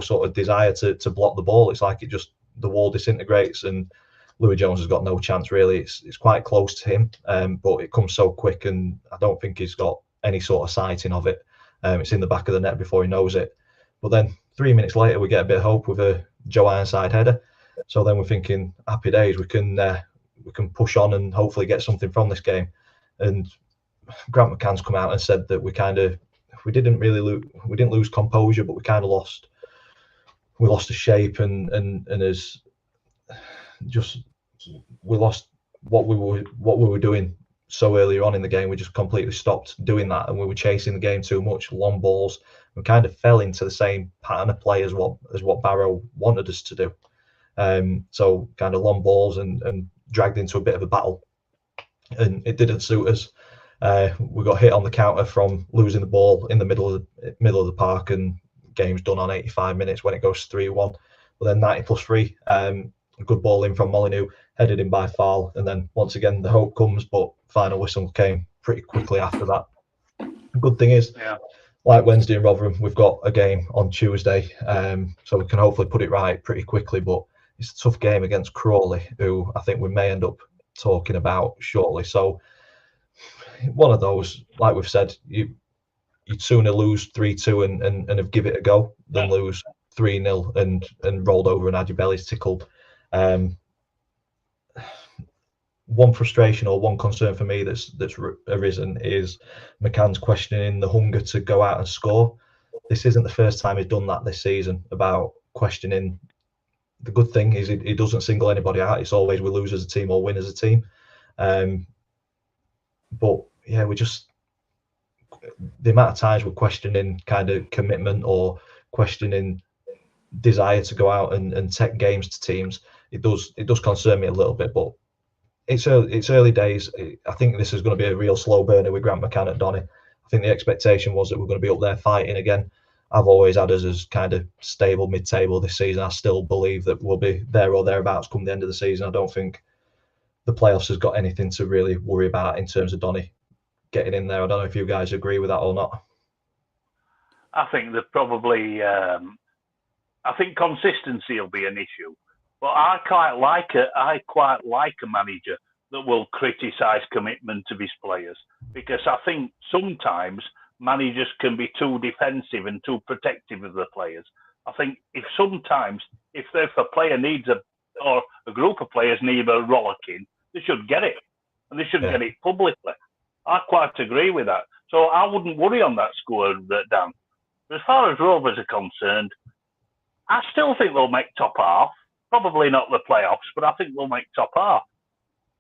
sort of desire to block the ball. It's like the wall disintegrates, and Louis Jones has got no chance really. It's quite close to him, but it comes so quick, and I don't think he's got any sort of sighting of it. It's in the back of the net before he knows it. But then 3 minutes later, we get a bit of hope with a Joe Ironside header. So then we're thinking, happy days, we can push on and hopefully get something from this game. And Grant McCann's come out and said that we didn't lose composure, but we kind of lost a shape and as just we lost what we were doing so earlier on in the game. We just completely stopped doing that, and we were chasing the game too much, long balls. We kind of fell into the same pattern of play as what Barrow wanted us to do. So kind of long balls and dragged into a bit of a battle, and it didn't suit us. We got hit on the counter from losing the ball in the middle of the park, and game's done on 85 minutes when it goes 3-1. But then 90+3, a good ball in from Molineux, headed in by Fall, and then once again the hope comes, but final whistle came pretty quickly after that. Good thing is, like Wednesday in Rotherham, we've got a game on Tuesday, so we can hopefully put it right pretty quickly. But it's a tough game against Crawley, who I think we may end up talking about shortly. So one of those, like we've said, you'd sooner lose 3-2 and have give it a go than lose 3-0 and rolled over and had your bellies tickled. One frustration or one concern for me that's arisen is McCann's questioning the hunger to go out and score. This isn't the first time he's done that this season, about questioning. The good thing is he doesn't single anybody out. It's always we lose as a team or win as a team. But yeah, we just, the amount of times we're questioning kind of commitment or questioning desire to go out and take games to teams, it does concern me a little bit. But it's early days. I think this is going to be a real slow burner with Grant McCann at Donny. I think the expectation was that we're going to be up there fighting again. I've always had us as kind of stable mid-table this season. I still believe that we'll be there or thereabouts come the end of the season. I don't think the playoffs has got anything to really worry about in terms of Donny getting in there. I don't know if you guys agree with that or not. I think that probably, I think consistency will be an issue. But I quite like a manager that will criticise commitment of his players, because I think sometimes managers can be too defensive and too protective of the players. I think if a player needs or a group of players need a rollicking, they should get it, and they shouldn't get it publicly. I quite agree with that. So I wouldn't worry on that score, Dan. As far as Rovers are concerned, I still think they'll make top half. Probably not the playoffs, but I think they'll make top half.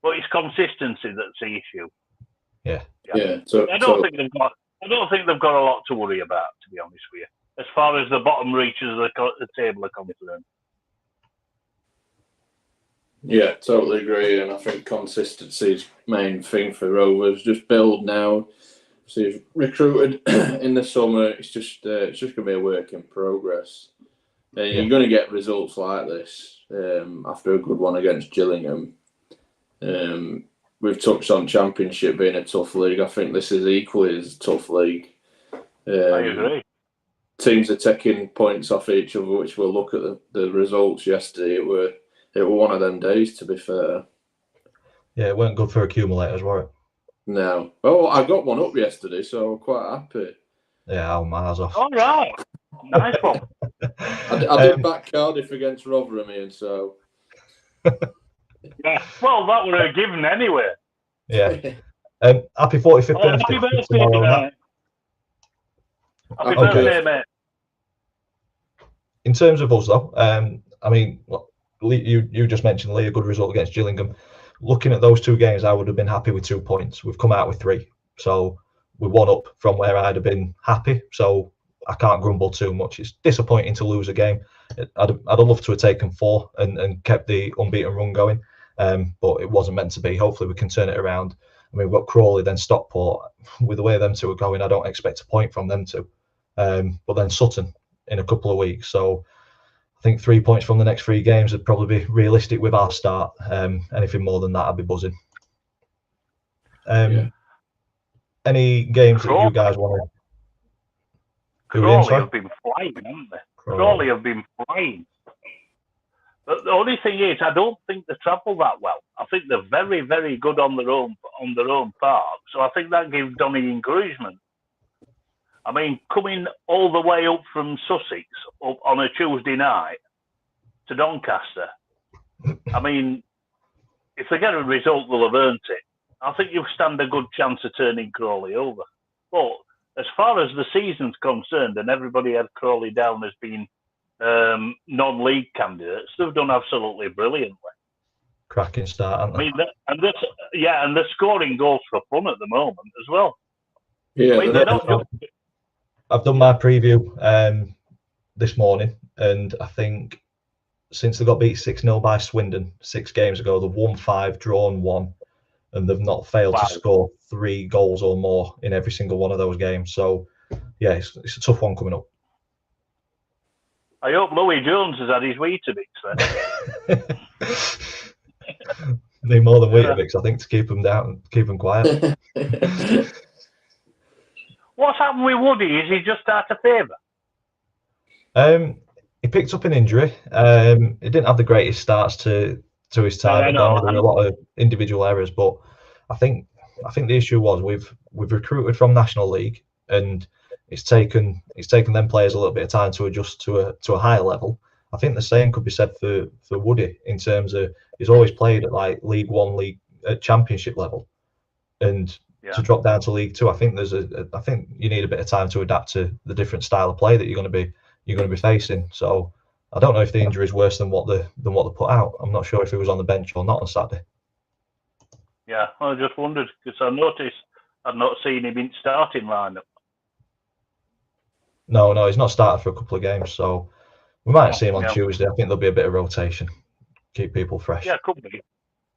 But it's consistency that's the issue. Yeah. I don't think they've got a lot to worry about, to be honest with you, as far as the bottom reaches of the table are concerned. Yeah, totally agree. And I think consistency is the main thing for Rovers. Just build now. So you've recruited in the summer. It's just going to be a work in progress. You're going to get results like this after a good one against Gillingham. We've touched on Championship being a tough league. I think this is equally as a tough league. I agree. Teams are taking points off each other, which we'll look at the results yesterday. It were one of them days, to be fair. Yeah, it weren't good for accumulators, were it? No. Oh, I got one up yesterday, so I'm quite happy. Yeah, I'm miles off. All right. Nice one. I did back Cardiff against Rotherham, Ian, so... Yeah, well, that would have given anyway. Yeah. Happy 45th birthday. Happy birthday, mate. Happy birthday, mate. In terms of us, though, I mean, you just mentioned, Lee, a good result against Gillingham. Looking at those two games, I would have been happy with 2 points. We've come out with 3. So we're 1 up from where I'd have been happy. So I can't grumble too much. It's disappointing to lose a game. I'd have loved to have taken 4 and kept the unbeaten run going. But it wasn't meant to be. Hopefully we can turn it around. I mean, we've got Crawley, then Stockport. With the way them two are going, I don't expect a point from them two. But then Sutton in a couple of weeks. So I think 3 points from the next 3 games would probably be realistic with our start. Anything more than that, I'd be buzzing. Any games that you guys want to... Crawley have been flying, haven't they? Crawley have been flying. But the only thing is, I don't think they travel that well. I think they're very, very good on their own park. So I think that gives Donny encouragement. I mean, coming all the way up from Sussex up on a Tuesday night to Doncaster, I mean, if they get a result, they'll have earned it. I think you'll stand a good chance of turning Crawley over. But as far as the season's concerned, and everybody had Crawley down as being non-league candidates, they've done absolutely brilliantly. Cracking start, haven't they? I mean, and they're scoring goals for fun at the moment as well. Yeah, I mean, I've done my preview this morning, and I think since they got beat 6-0 by Swindon 6 games ago, they've won 5, drawn 1, and they've not failed to score 3 goals or more in every single one of those games. So, yeah, it's a tough one coming up. I hope Louis Jones has had his Weetabix then. Need more than Weetabix, I think, to keep them down, keep them quiet. What's happened with Woody? Is he just out of favour? He picked up an injury. He didn't have the greatest starts to his time at Donny. There were a lot of individual errors, but I think the issue was we've recruited from National League, and it's taken them players a little bit of time to adjust to a higher level. I think the same could be said for Woody in terms of he's always played at like League One, at Championship level, and to drop down to League Two, I think I think you need a bit of time to adapt to the different style of play that you're going to be facing. So I don't know if the injury is worse than what they put out. I'm not sure if he was on the bench or not on Saturday. Yeah, I just wondered because I noticed I'd not seen him in starting lineup. No, he's not started for a couple of games, so we might see him on Tuesday. I think there'll be a bit of rotation, keep people fresh. Yeah, could be.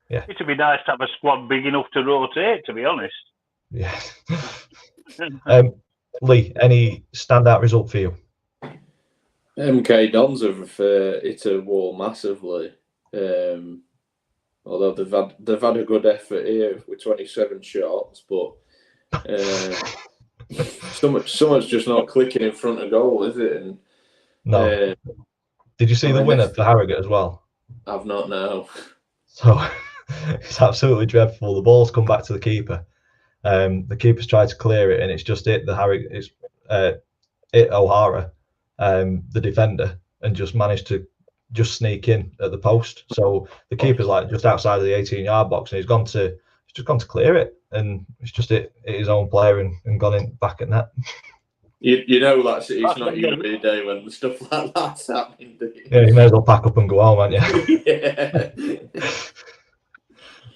Yeah, it'd be nice to have a squad big enough to rotate. To be honest. Yeah. Lee, any standout result for you? MK Dons have hit a wall massively. Although they've had a good effort here with 27 shots, but someone's just not clicking in front of goal, is it? And, no. Did you see the winner for Harrogate as well? I've not, no. So it's absolutely dreadful. The ball's come back to the keeper. The keeper's tried to clear it, and it's just the Harrogate. It's O'Hara, the defender, and just managed to just sneak in at the post. So the keeper's like just outside of the 18-yard box, and he's just gone to clear it, and it's just hit his own player and gone in back at net. You know it's not your day when stuff like that's happening. Yeah, you may as well pack up and go home, aren't you? Yeah.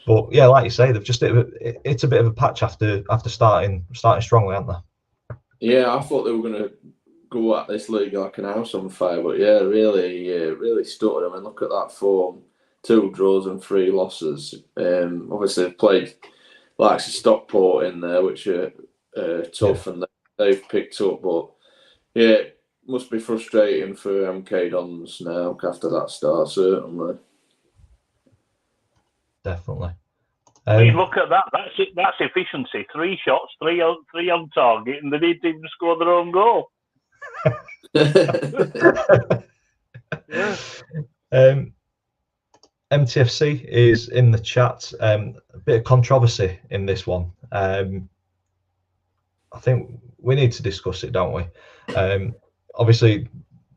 But yeah, like you say, they've just it's a bit of a patch after starting strongly, aren't they? Yeah, I thought they were going to go at this league like an house on fire, but yeah, really stuttered them. And look at that form: 2 draws and 3 losses. Obviously, they've played likes of Stockport in there, which are tough, and they've picked up. But yeah, it must be frustrating for MK Dons now after that start, certainly. Definitely. I mean, look at that. That's efficiency. 3 shots, 3 on target, and they didn't even score their own goal. Yeah. MTFC is in the chat. A bit of controversy in this one. I think we need to discuss it, don't we? Obviously,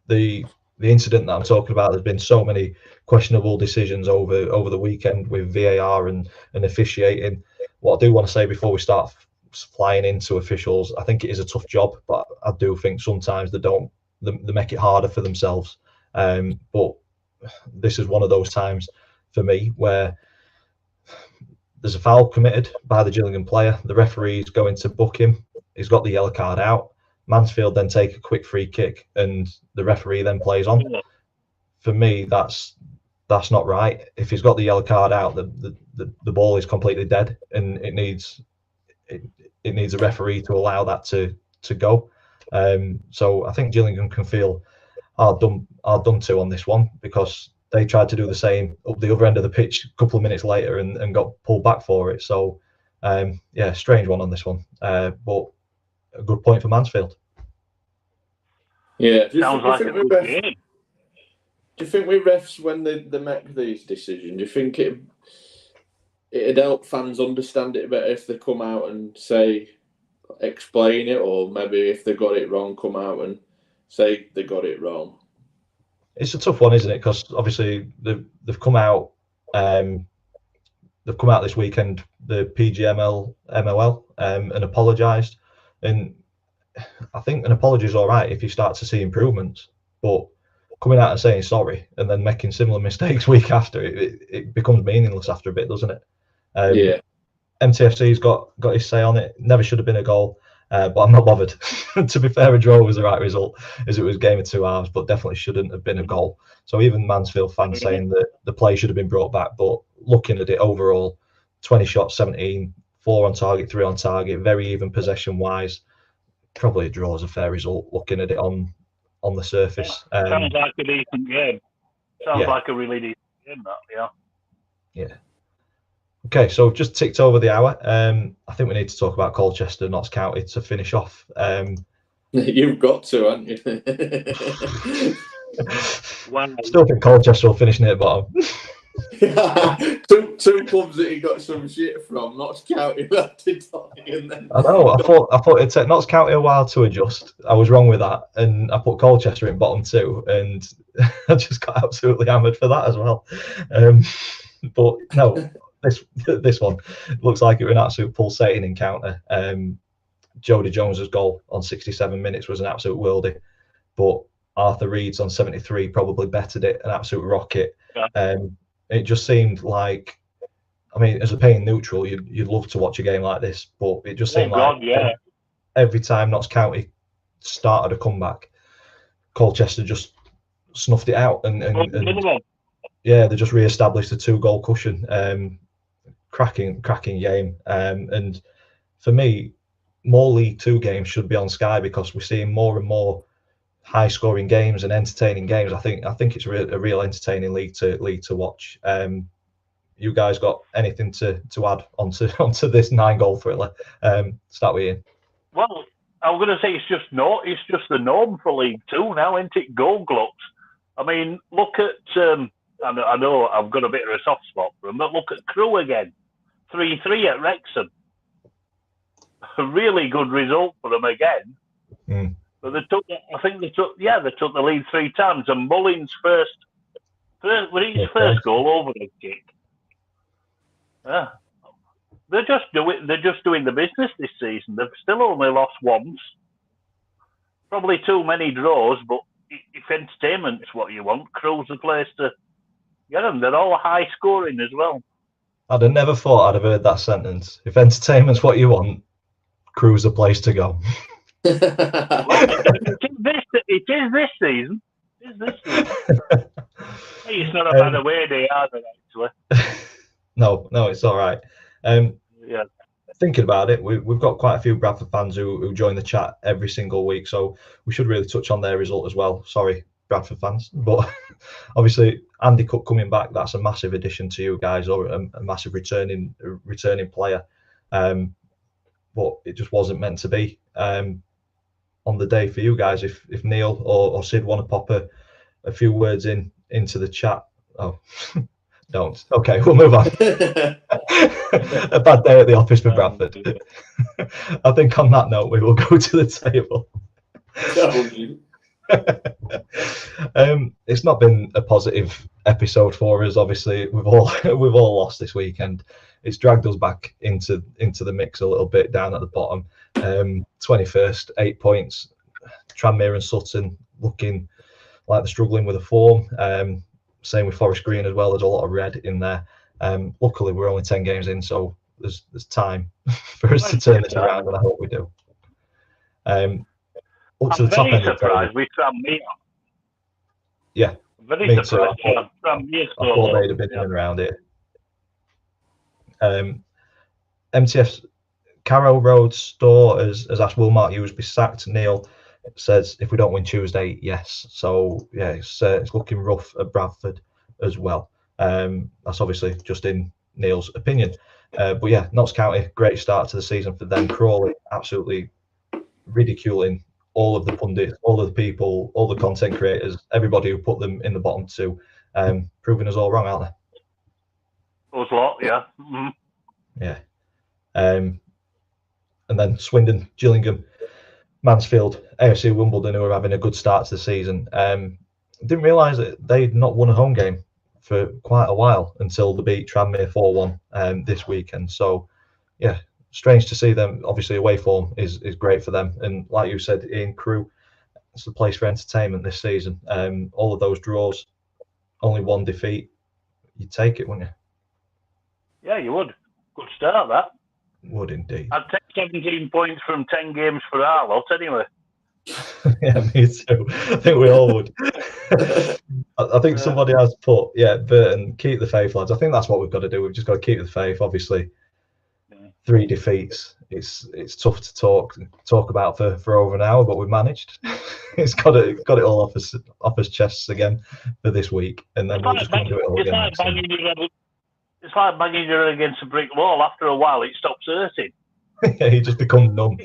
the incident that I'm talking about, there's been so many questionable decisions over the weekend with VAR and officiating. What I do want to say before we start flying into officials, I think it is a tough job, but I do think sometimes they make it harder for themselves. But this is one of those times for me where there's a foul committed by the Gillingham player. The referee's going to book him. He's got the yellow card out. Mansfield then take a quick free kick, and the referee then plays on. For me, that's not right. If he's got the yellow card out, the ball is completely dead, and it needs a referee to allow that to go. So I think Gillingham can feel hard done to on this one, because they tried to do the same up the other end of the pitch a couple of minutes later and got pulled back for it. So yeah, strange one on this one, but a good point for Mansfield. Yeah, sounds like a good game. Do you think we refs, when they make these decisions, do you think it'd help fans understand it better if they come out and explain it, or maybe if they got it wrong, come out and say they got it wrong? It's a tough one, isn't it? Because obviously they've come out this weekend, the PGMOL, and apologised. And I think an apology is all right if you start to see improvements, but coming out and saying sorry and then making similar mistakes week after, it becomes meaningless after a bit, doesn't it? Yeah. MTFC's got his say on it. Never should have been a goal, but I'm not bothered. To be fair, a draw was the right result, as it was a game of 2 halves, but definitely shouldn't have been a goal. So even Mansfield fans saying that the play should have been brought back, but looking at it overall, 20 shots, 17, 4 on target, 3 on target, very even possession wise. Probably a draw is a fair result looking at it on the surface. Sounds like a decent game. Sounds like a really decent Yeah. Okay, so just ticked over the hour. I think we need to talk about Colchester, Notts County to finish off. You've got to, haven't you? Wow. Still think Colchester will finish near the bottom. two clubs that he got some shit from, Notts County, and then I know. I thought it'd take Notts County a while to adjust. I was wrong with that, and I put Colchester in bottom 2, and I just got absolutely hammered for that as well. But no, this one looks like it was an absolute pulsating encounter. Jody Jones's goal on 67 minutes was an absolute worldie, but Arthur Reed's on 73 probably bettered it, an absolute rocket. Yeah. It just seemed like, I mean, as a paying neutral, you'd love to watch a game like this, but it just seemed every time Notts County started a comeback, Colchester just snuffed it out, and yeah, they just re-established the 2-goal cushion. Cracking game, and for me, more League Two games should be on Sky because we're seeing more and more high-scoring games and entertaining games. I think it's a real entertaining league to watch. You guys got anything to add onto this 9-goal thriller? Start with Ian. Well, I'm going to say it's just the norm for League Two now, isn't it? Goal gluts. I mean, look at I know I've got a bit of a soft spot for them, but look at Crewe again, 3-3 at Wrexham. A really good result for them again. Mm. But they took the lead 3 times, and Mullins' first goal over the kick. Yeah. They're just doing the business this season. They've still only lost once. Probably too many draws, but if entertainment's what you want, Crewe's the place to get them. They're all high scoring as well. I'd have never thought I'd have heard that sentence. If entertainment's what you want, Crewe's the place to go. Well, it is this season. Hey, it's not a bad away day either, actually. No, it's all right. Yeah. Thinking about it, we've got quite a few Bradford fans who join the chat every single week, so we should really touch on their result as well. Sorry, Bradford fans, but obviously Andy Cook coming back, that's a massive addition to you guys, or a massive returning player. But it just wasn't meant to be on the day for you guys. If Neil or Sid want to pop a few words into the chat. Oh, don't. Okay, we'll move on. A bad day at the office for Bradford. I think on that note, we will go to the table. It's not been a positive episode for us. Obviously, we've all lost this weekend. It's dragged us back into the mix a little bit down at the bottom. 21st, 8 points. Tranmere and Sutton looking like they're struggling with the form. Same with Forest Green as well. There's a lot of red in there. Luckily, we're only 10 games in, so there's time for us to turn this around, and I hope we do. I'm very surprised with Tranmere. Yeah, very surprised. I thought they'd have been in and around it. MTF's Carrow Road store has asked, will Mark Hughes be sacked? Neil says, if we don't win Tuesday, yes. So yeah, it's looking rough at Bradford as well. That's obviously just in Neil's opinion. But yeah, Notts County, great start to the season for them. Crawley absolutely ridiculing all of the pundits, all of the people, all the content creators, everybody who put them in the bottom 2, proving us all wrong, aren't they? Us lot, yeah. Mm-hmm. Yeah. And then Swindon, Gillingham, Mansfield, AFC Wimbledon, who are having a good start to the season. Didn't realise that they'd not won a home game for quite a while until they beat Tranmere 4-1 this weekend. So, yeah, strange to see them. Obviously, away form is great for them. And like you said, in Crewe, it's the place for entertainment this season. All of those draws, only one defeat, you'd take it, wouldn't you? Yeah, you would. Good start, that. Would indeed. I'd take 17 points from 10 games for our lot anyway. Yeah, me too. I think we all would. I think somebody has put, Burton, keep the faith, lads. I think that's what we've got to do. We've just got to keep the faith, obviously. 3 defeats. It's tough to talk about for over an hour, but we've managed. It's got it all off his chests again for this week, and then we'll just come and do it all again next time. It's like banging your head against a brick wall. After a while, it stops hurting. Yeah, you just become numb.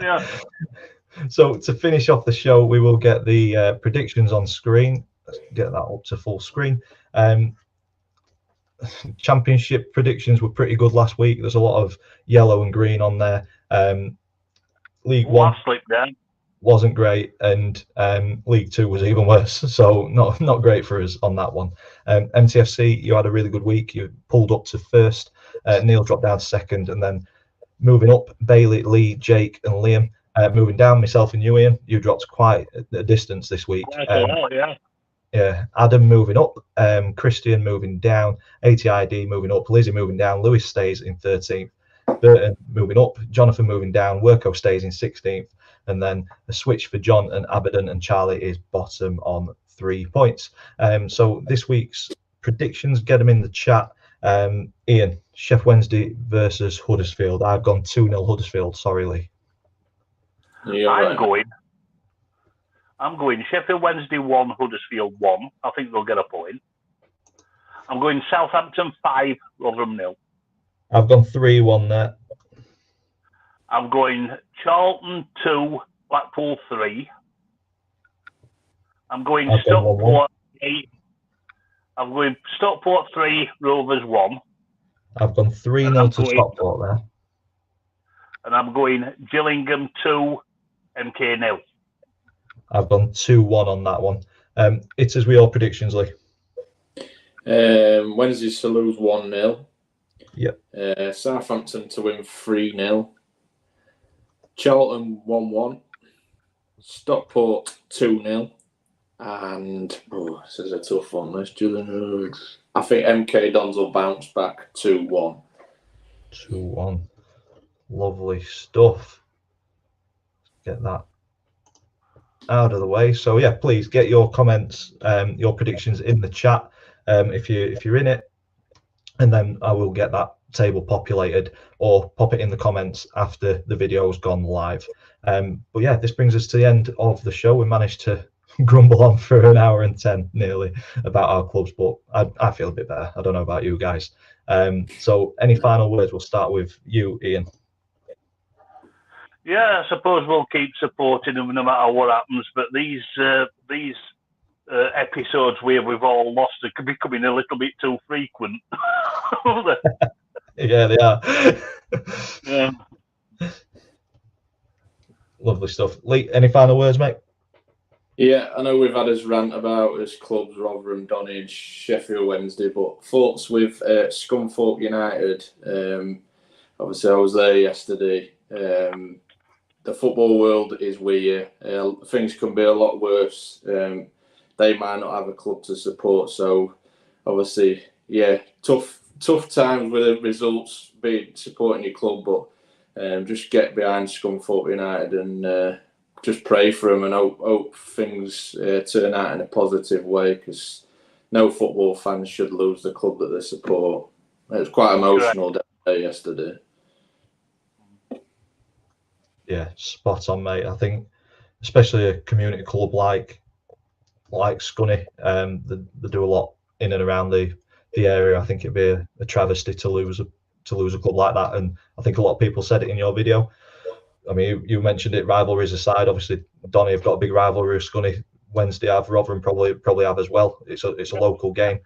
Yeah. So to finish off the show, we will get the predictions on screen. Let's get that up to full screen. Championship predictions were pretty good last week. There's a lot of yellow and green on there. League One slipped down. Wasn't great, and League Two was even worse. So not great for us on that one. MTFC, you had a really good week. You pulled up to first. Neil dropped down to second, and then moving up, Bailey, Lee, Jake, and Liam. Moving down, myself and you, Ian. You dropped quite a distance this week. Yeah, Adam moving up, Christian moving down, ATID moving up, Lizzie moving down, Lewis stays in 13th, Burton moving up, Jonathan moving down, Worko stays in 16th, and then a switch for John and Abaddon, and Charlie is bottom on 3 points. So this week's predictions, get them in the chat. Ian, Sheff Wednesday versus Huddersfield. I've gone 2-0 Huddersfield. Sorry, Lee. I'm going Sheffield Wednesday 1, Huddersfield 1. I think they'll get a point. I'm going Southampton 5, Rotherham 0. I've gone 3-1 there. I'm going Charlton 2, Blackpool 3. I'm going Stockport 8. I'm going Stockport 3, Rovers 1. I've gone 3-0 to Stockport there. And I'm going Gillingham 2, MK 0. I've gone 2-1 on that one. It's as we all predictions, Lee. Wednesdays to lose 1-0. Yep. Southampton to win 3-0. Charlton 1-1. Stockport 2-0. And this is a tough one. I think MK Dons will bounce back 2-1. 2-1. Lovely stuff. Get that out of the way. So yeah, please get your comments, your predictions in the chat if you're in it, and then I will get that table populated or pop it in the comments after the video's gone live. But yeah, this brings us to the end of the show. We managed to grumble on for an hour and 10 nearly about our clubs, but I feel a bit better. I don't know about you guys. So any final words? We'll start with you, Ian. Yeah, I suppose we'll keep supporting them no matter what happens. But these episodes where we've all lost are becoming a little bit too frequent. Yeah, they are. Yeah. Lovely stuff. Lee, any final words, mate? Yeah, I know we've had us rant about us clubs, Rotherham, Donage, Sheffield Wednesday, but thoughts with Scunthorpe United. Obviously, I was there yesterday. The football world is weird. Things can be a lot worse. They might not have a club to support. So, obviously, yeah, tough times with the results, supporting your club, but just get behind Scunthorpe United and just pray for them and hope things turn out in a positive way, because no football fans should lose the club that they support. It was quite emotional day yesterday. Yeah, spot on, mate. I think especially a community club like Scunny, they do a lot in and around the area. I think it'd be a travesty to lose a club like that, and I think a lot of people said it in your video. I mean, you mentioned it, rivalries aside. Obviously, Donny have got a big rivalry with Scunny. Wednesday have, Rotherham probably have as well. It's a local game.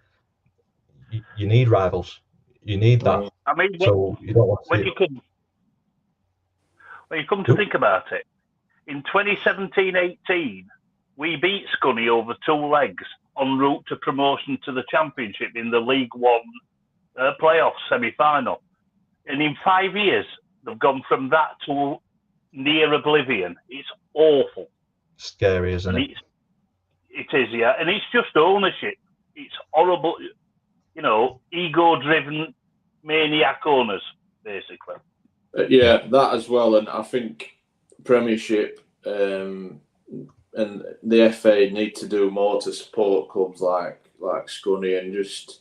You need rivals. You need that. I mean, so you don't want to when you come to think about it, in 2017-18, we beat Scunny over 2 legs en route to promotion to the Championship in the League One playoff semi-final. And in 5 years, they've gone from that to near oblivion. It's awful. Scary, isn't it? It is, yeah. And it's just ownership. It's horrible, ego-driven maniac owners, basically. Yeah, that as well. And I think Premiership and the FA need to do more to support clubs like Scunny, and just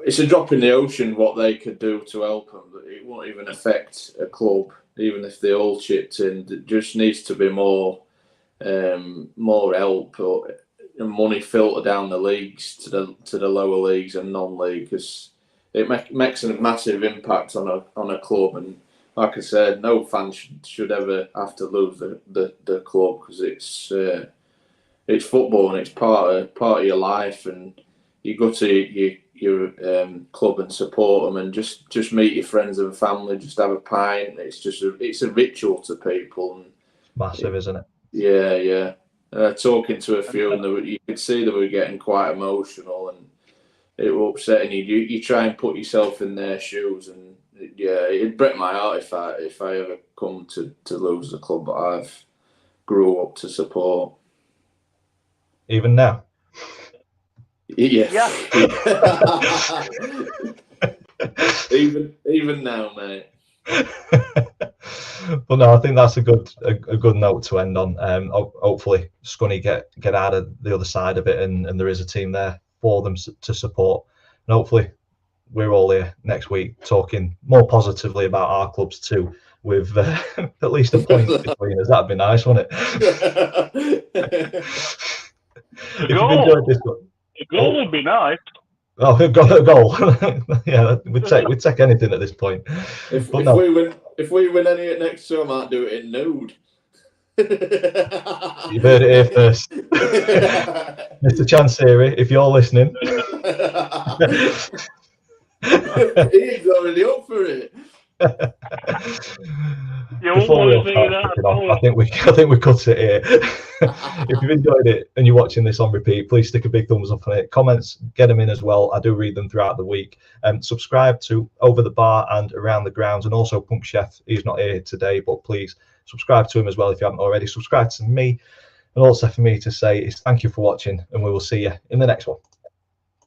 it's a drop in the ocean what they could do to help them. It won't even affect a club, even if they all chipped in. There just needs to be more help or money filter down the leagues to the lower leagues and non-league, because it makes a massive impact on a club. And like I said, no fan should ever have to lose the club, because it's football and it's part of your life, and you go to your club and support them, and just meet your friends and family, just have a pint. It's a ritual to people. And massive, isn't it? Yeah. Talking to a few, and you could see they were getting quite emotional, and it was upsetting you. You try and put yourself in their shoes, and it'd break my heart if I ever come to lose the club that I've grew up to support. Even now. Yeah. even now, mate. But no, I think that's a good note to end on. Hopefully Scunny get out of the other side of it, and there is a team there for them to support, and hopefully we're all here next week talking more positively about our clubs too, with at least a point between us. That'd be nice, wouldn't it? If you've enjoyed this one, a goal would be nice. Oh, we've got a goal. Yeah, we'd take anything at this point. If we win any next show, I might do it in nude. You've heard it here first. Mr. Chansiri, if you're listening. He's already up for it. Before we all start kicking off, I think we cut it here. If you've enjoyed it and you're watching this on repeat, please stick a big thumbs up on it. Comments, get them in as well. I do read them throughout the week. Subscribe to Over the Bar and Around the Grounds, and also Punk Chef. He's not here today, but please subscribe to him as well if you haven't already. Subscribe to me, and also for me to say is thank you for watching, and we will see you in the next one.